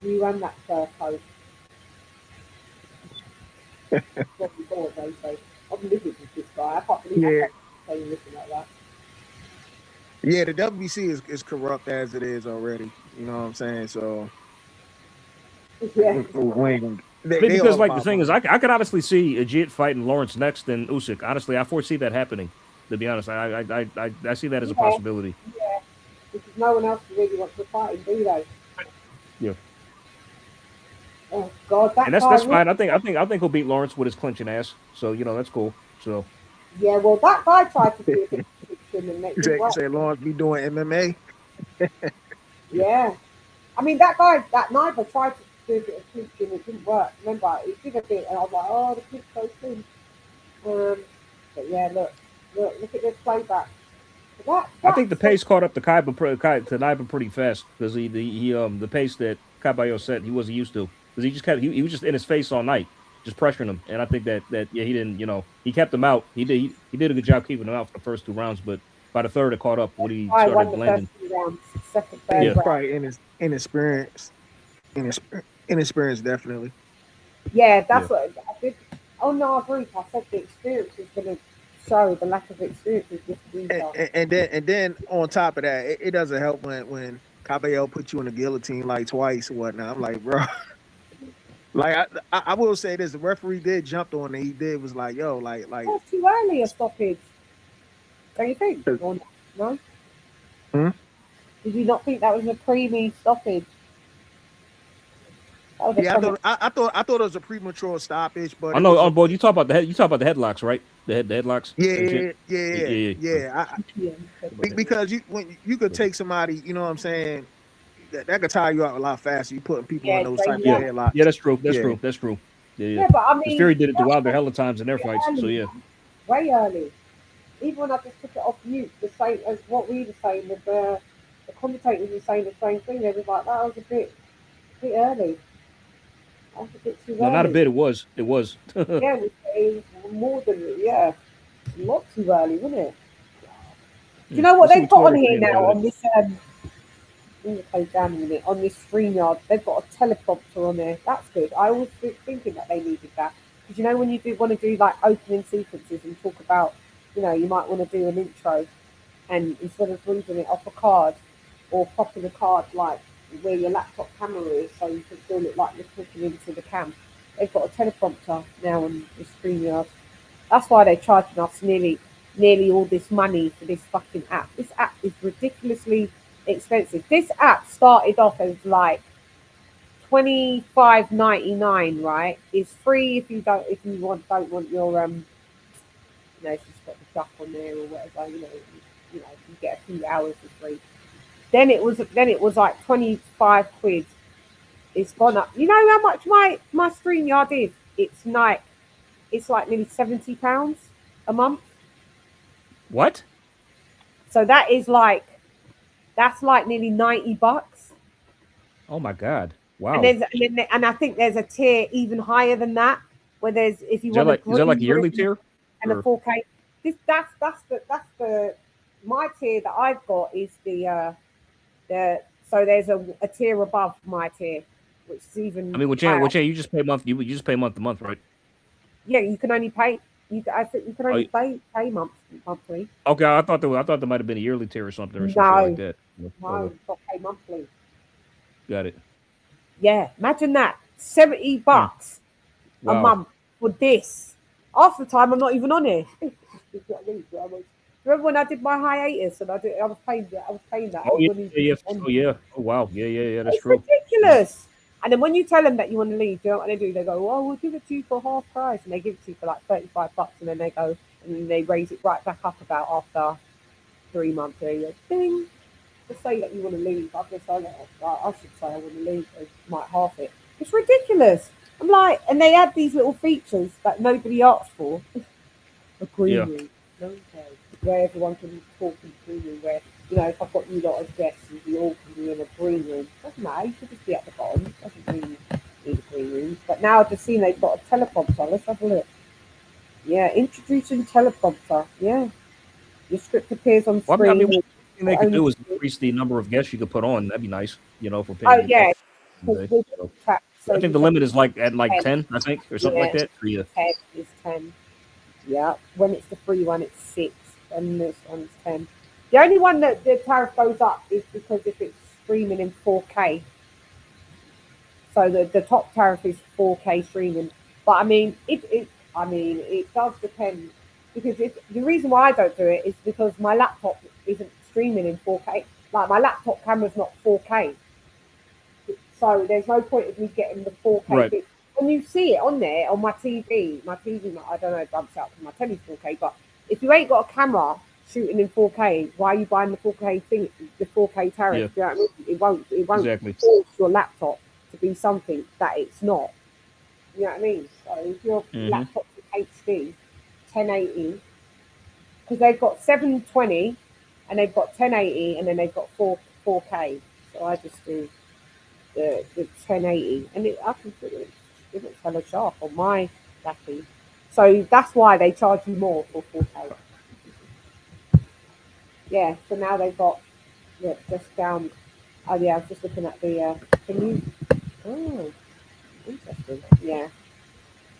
You run that post. What we thought, so I'm living with this guy. I can't believe I can't say anything like that. Yeah, the WBC is corrupt as it is already. You know what I'm saying? So yeah. Because like the thing is, I could honestly see Ajit fighting Lawrence next than Usyk. Honestly, I foresee that happening. To be honest, I see that as a possibility. Yeah, because no one else really wants to fight him, do they? Yeah. Oh God, and that's fine. I think he'll beat Lawrence with his clinching ass. So you know that's cool. So. Yeah, well, that guy tried to do a fiction and make you say Lawrence be doing MMA. Yeah, I mean that guy, that Knyba tried to do a bit of fiction, it didn't work. Remember, he did a bit, and I was like, oh, the kid's so thin. But yeah, look at this playback. I think the pace caught up to Knyba pretty fast because the pace that Kabayel set he wasn't used to because he was just in his face all night, just pressuring him, and I think that he didn't he kept him out. He did a good job keeping him out for the first 2 rounds, but by the third it caught up when he started blending. Second, third round. Probably inexperience, definitely. Yeah, that's what I did. Oh no, I agree. I said the experience is going to show the lack of experience is just and then on top of that, it doesn't help when Kabayel put you in the guillotine like twice or whatnot. I'm like, bro. Like I will say this, the referee did jump on it. He did was like, yo, like that's too early a stoppage. Don't you think? No? Did you not think that was a preemie stoppage? Yeah, I thought it was a premature stoppage, but I know on board you talk about the headlocks, right? The headlocks. Yeah. Because you could take somebody, you know what I'm saying, that could tire you out a lot faster. You putting people in those type of headlocks. Yeah, that's true. That's true. Yeah, but I mean, Fury did it throughout their hell of times in their fights. Early, so yeah, way early. Even when I just took it off mute, the same as what we were saying, with the commentators were saying the same thing. They was like, that was a bit early. That was a bit too early. No, not a bit. It was. Yeah, it was more than a lot too early, wasn't it? Do you know what they've got on here now on this? I'm going to play down in a minute. On this StreamYard, they've got a teleprompter on there. That's good. I always thinking that they needed that because when you want to do like opening sequences and talk about, you might want to do an intro, and instead of reading it off a card or popping a card like where your laptop camera is, so you can still look like you're clicking into the cam. They've got a teleprompter now on the StreamYard. That's why they're charging us nearly all this money for this fucking app. This app is ridiculously expensive. This app started off as like $25.99, right? It's free if you don't want your if you've got the duck on there or whatever, you get a few hours for free. Then it was like 25 quid. It's gone up. You know how much my StreamYard is? It's like nearly £70 a month. What? So that's like nearly $90. Oh my god! Wow. And I think there's a tier even higher than that, where there's if you want is that like a yearly tier and a 4K. That's the my tier that I've got is the so there's a tier above my tier, which is even. I mean, which you just pay month. You just pay month to month, right? Yeah, you can only pay. I think you can only pay monthly. Okay, I thought there might have been a yearly tier or something like that. No, you've got to pay monthly. Got it. Yeah, imagine that $70 a month for this. Half the time I'm not even on it. Remember when I did my hiatus and I was paying that. Oh yeah. Oh wow. Yeah. That's true. Ridiculous. And then when you tell them that you want to leave, you know what they do? They go, "Oh, we'll give it to you for half price," and they give it to you for like $35, and then they go, and then they raise it right back up about after 3 months. They go, ding. Just say that you want to leave. I should say I want to leave. They might half it. It's ridiculous. I'm like, and they add these little features that nobody asked for. A green room, okay, where everyone can talk in the green room. Where if I've got you lot as guests, we all can be in a green room. Doesn't matter. You could just be at the bottom. Doesn't really need a green room. But now I've just seen they've got a teleprompter. Let's have a look. Yeah, introducing teleprompter. Yeah, your script appears on screen. I mean, what they could do is increase the number of guests you could put on. That'd be nice, for paying. Oh yeah. I think the limit is at 10, I think, or something like that. 10 is 10. Yeah. When it's the free one, it's 6, and this one's 10. The only one that the tariff goes up is because if it's streaming in 4K. So the top tariff is 4K streaming. But I mean, it does depend, because the reason why I don't do it is because my laptop isn't streaming in 4K. Like, my laptop camera's not 4K. So there's no point of me getting the 4K. Right. When you see it on there on my TV, I don't know if bumps out because my telly's 4K, but if you ain't got a camera shooting in 4K, why are you buying the 4K thing, the 4K tariff? Yeah. You know what I mean? It won't Exactly. force your laptop to be something that it's not. You know what I mean? So if your laptop's HD, 1080, because they've got 720 and they've got 1080 and then they've got 4K. So I just do the 1080, and I can feel it. It looks hella sharp on my lappy. So that's why they charge you more for 4K. Yeah, so now they've got just down. Oh yeah, I was just looking at the oh, interesting. Yeah.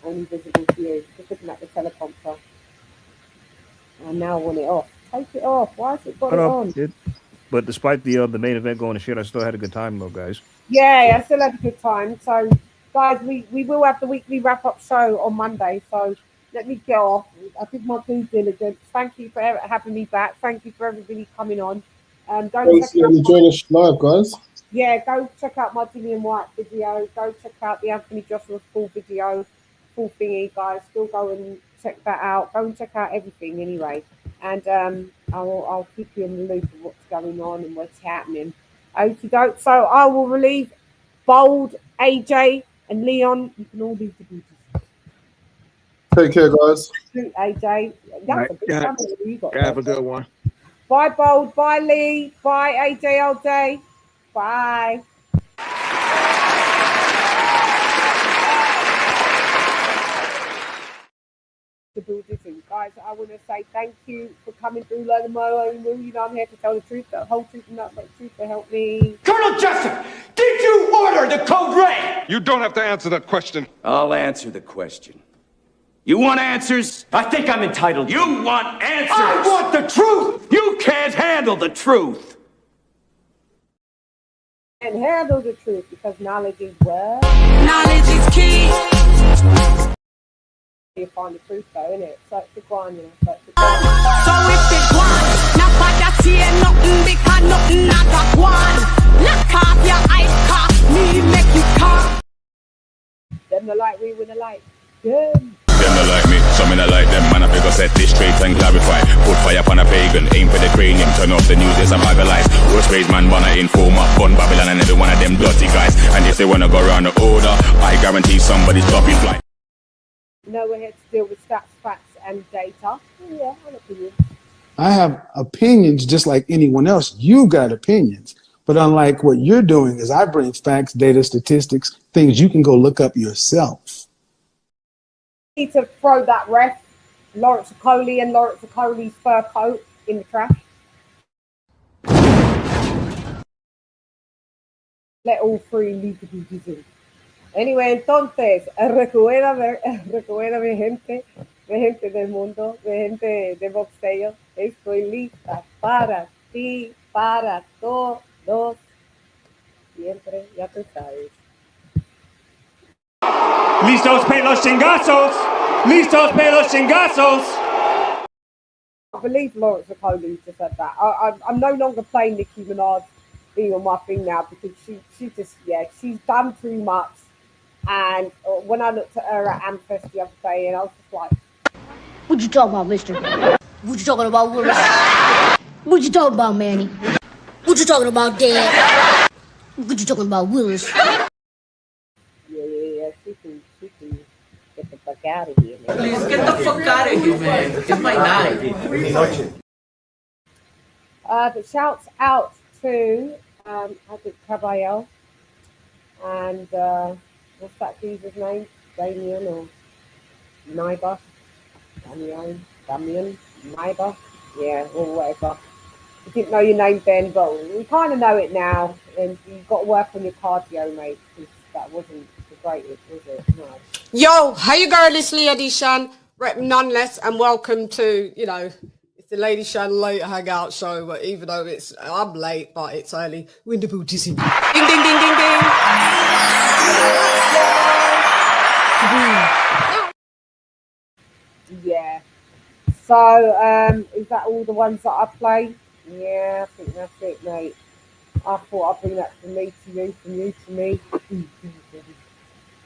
Only visible to you. Just looking at the teleprompter. And now I want it off. Take it off. Why has it got it on? But despite the main event going to shit, I still had a good time though, guys. Yeah, I still had a good time. So, guys, we will have the weekly wrap-up show on Monday. So let me get off. I did my due diligence. Thank you for having me back. Thank you for everybody coming on. Thanks for joining us live, guys. Yeah, go check out my Dillian White video. Go check out the Anthony Joshua's full video, full thingy, guys. Still go and check that out. Go and check out everything anyway. And I'll keep you in the loop of what's going on and what's happening. Okie doke. So I will relieve Bold, AJ, and Leon. You can all leave the beauties. Take care, guys. AJ. Have a good one. Bye, Bold. Bye, Lee. Bye, AJ all day. Bye. Guys, I want to say thank you for coming through Learn the Mo. You know I'm here to tell the truth, the whole truth, and not the truth to help me. Colonel Jessup, did you order the code red? You don't have to answer that question. I'll answer the question. You want answers? I think I'm entitled. You want answers? I want the truth! You can't handle the truth! And handle the truth, because knowledge is what? Knowledge is key. You find the truth though, innit? Search the ground, search the So if the one, not for that here, nothing because nothing not that one. Lock off your eyes, cock, me make you cock. Them the light, we win the light. Good. Them not like me, some me not like them. Man, I figure set this straight and clarify. Put fire upon a pagan, aim for the cranium. Turn off the news, there's a bag of lies. Worst raised man, banner informer, bun Babylon and every one of them dirty guys. And if they wanna go around the order, I guarantee somebody's dropping flight. No, we're here to deal with stats, facts, and data. Oh, yeah, I have opinions. I have opinions just like anyone else. You got opinions. But unlike what you're doing is I bring facts, data, statistics, things you can go look up yourself. Need to throw that ref, Lawrence Okoli and Lawrence Okoli's fur coat in the trash. Let all three leave the beauties in. Anyway, entonces, recuerda mi gente del mundo, mi gente de boxeo, estoy lista para ti, para todos, siempre, ya tú sabes. ¡Listos para los chingazos! ¡Listos para los chingazos! I believe Lawrence Okoli just said that. I'm no longer playing Nicki Minaj being on my thing now because she just, she's done too much. And when I looked at her at Amfest the other day, and I was just like, What you talking about, mister? What you talking about, Willis? What you talking about, Manny? What you talking about, Dad? What you talking about, Willis? Yeah. She can get the fuck out of here, man. Please get the fuck out of here, man. It's my night. But shouts out to I think Kabayel and what's that geezer's name? Damien or Knyba? Damien, Knyba? Yeah, or whatever. I didn't know your name then, but we kind of know it now. And you've got to work on your cardio, mate, because that wasn't the greatest, was it? No. Yo, hey girl, it's Lady Shan, rep nonetheless, and welcome to, it's the Lady Shan late hangout show, but even though I'm late, but it's early. Window booties in. Ding, ding, ding, ding, ding. Yeah. So, is that all the ones that I play? Yeah, I think that's it, mate. I thought I'd bring that from me to you, from you to me.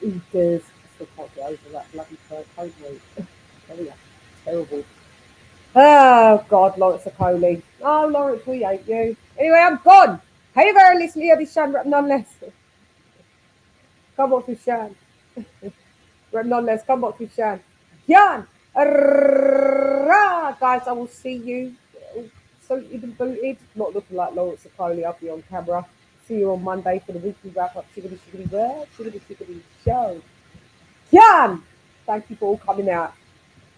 Eaters. I still can't get over that bloody code, mate. Terrible. Oh, God, Lawrence Okoli. Oh, Lawrence, we hate you. Anyway, I'm gone. Hey there, listen here, this Shan, rep nonetheless. Come on, for Shan. Rep nonetheless, come on, for Shan. Jan. Guys, I will see you. Suited and booted. Not looking like Lawrence Okoli. I'll be on camera. See you on Monday for the weekly wrap up. Shiggity, shiggity, word. Shiggity, shiggity, show. Jan. Thank you for all coming out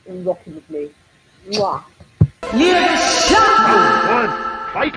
and rocking with me. Mwah. Yeah, shot! Fight!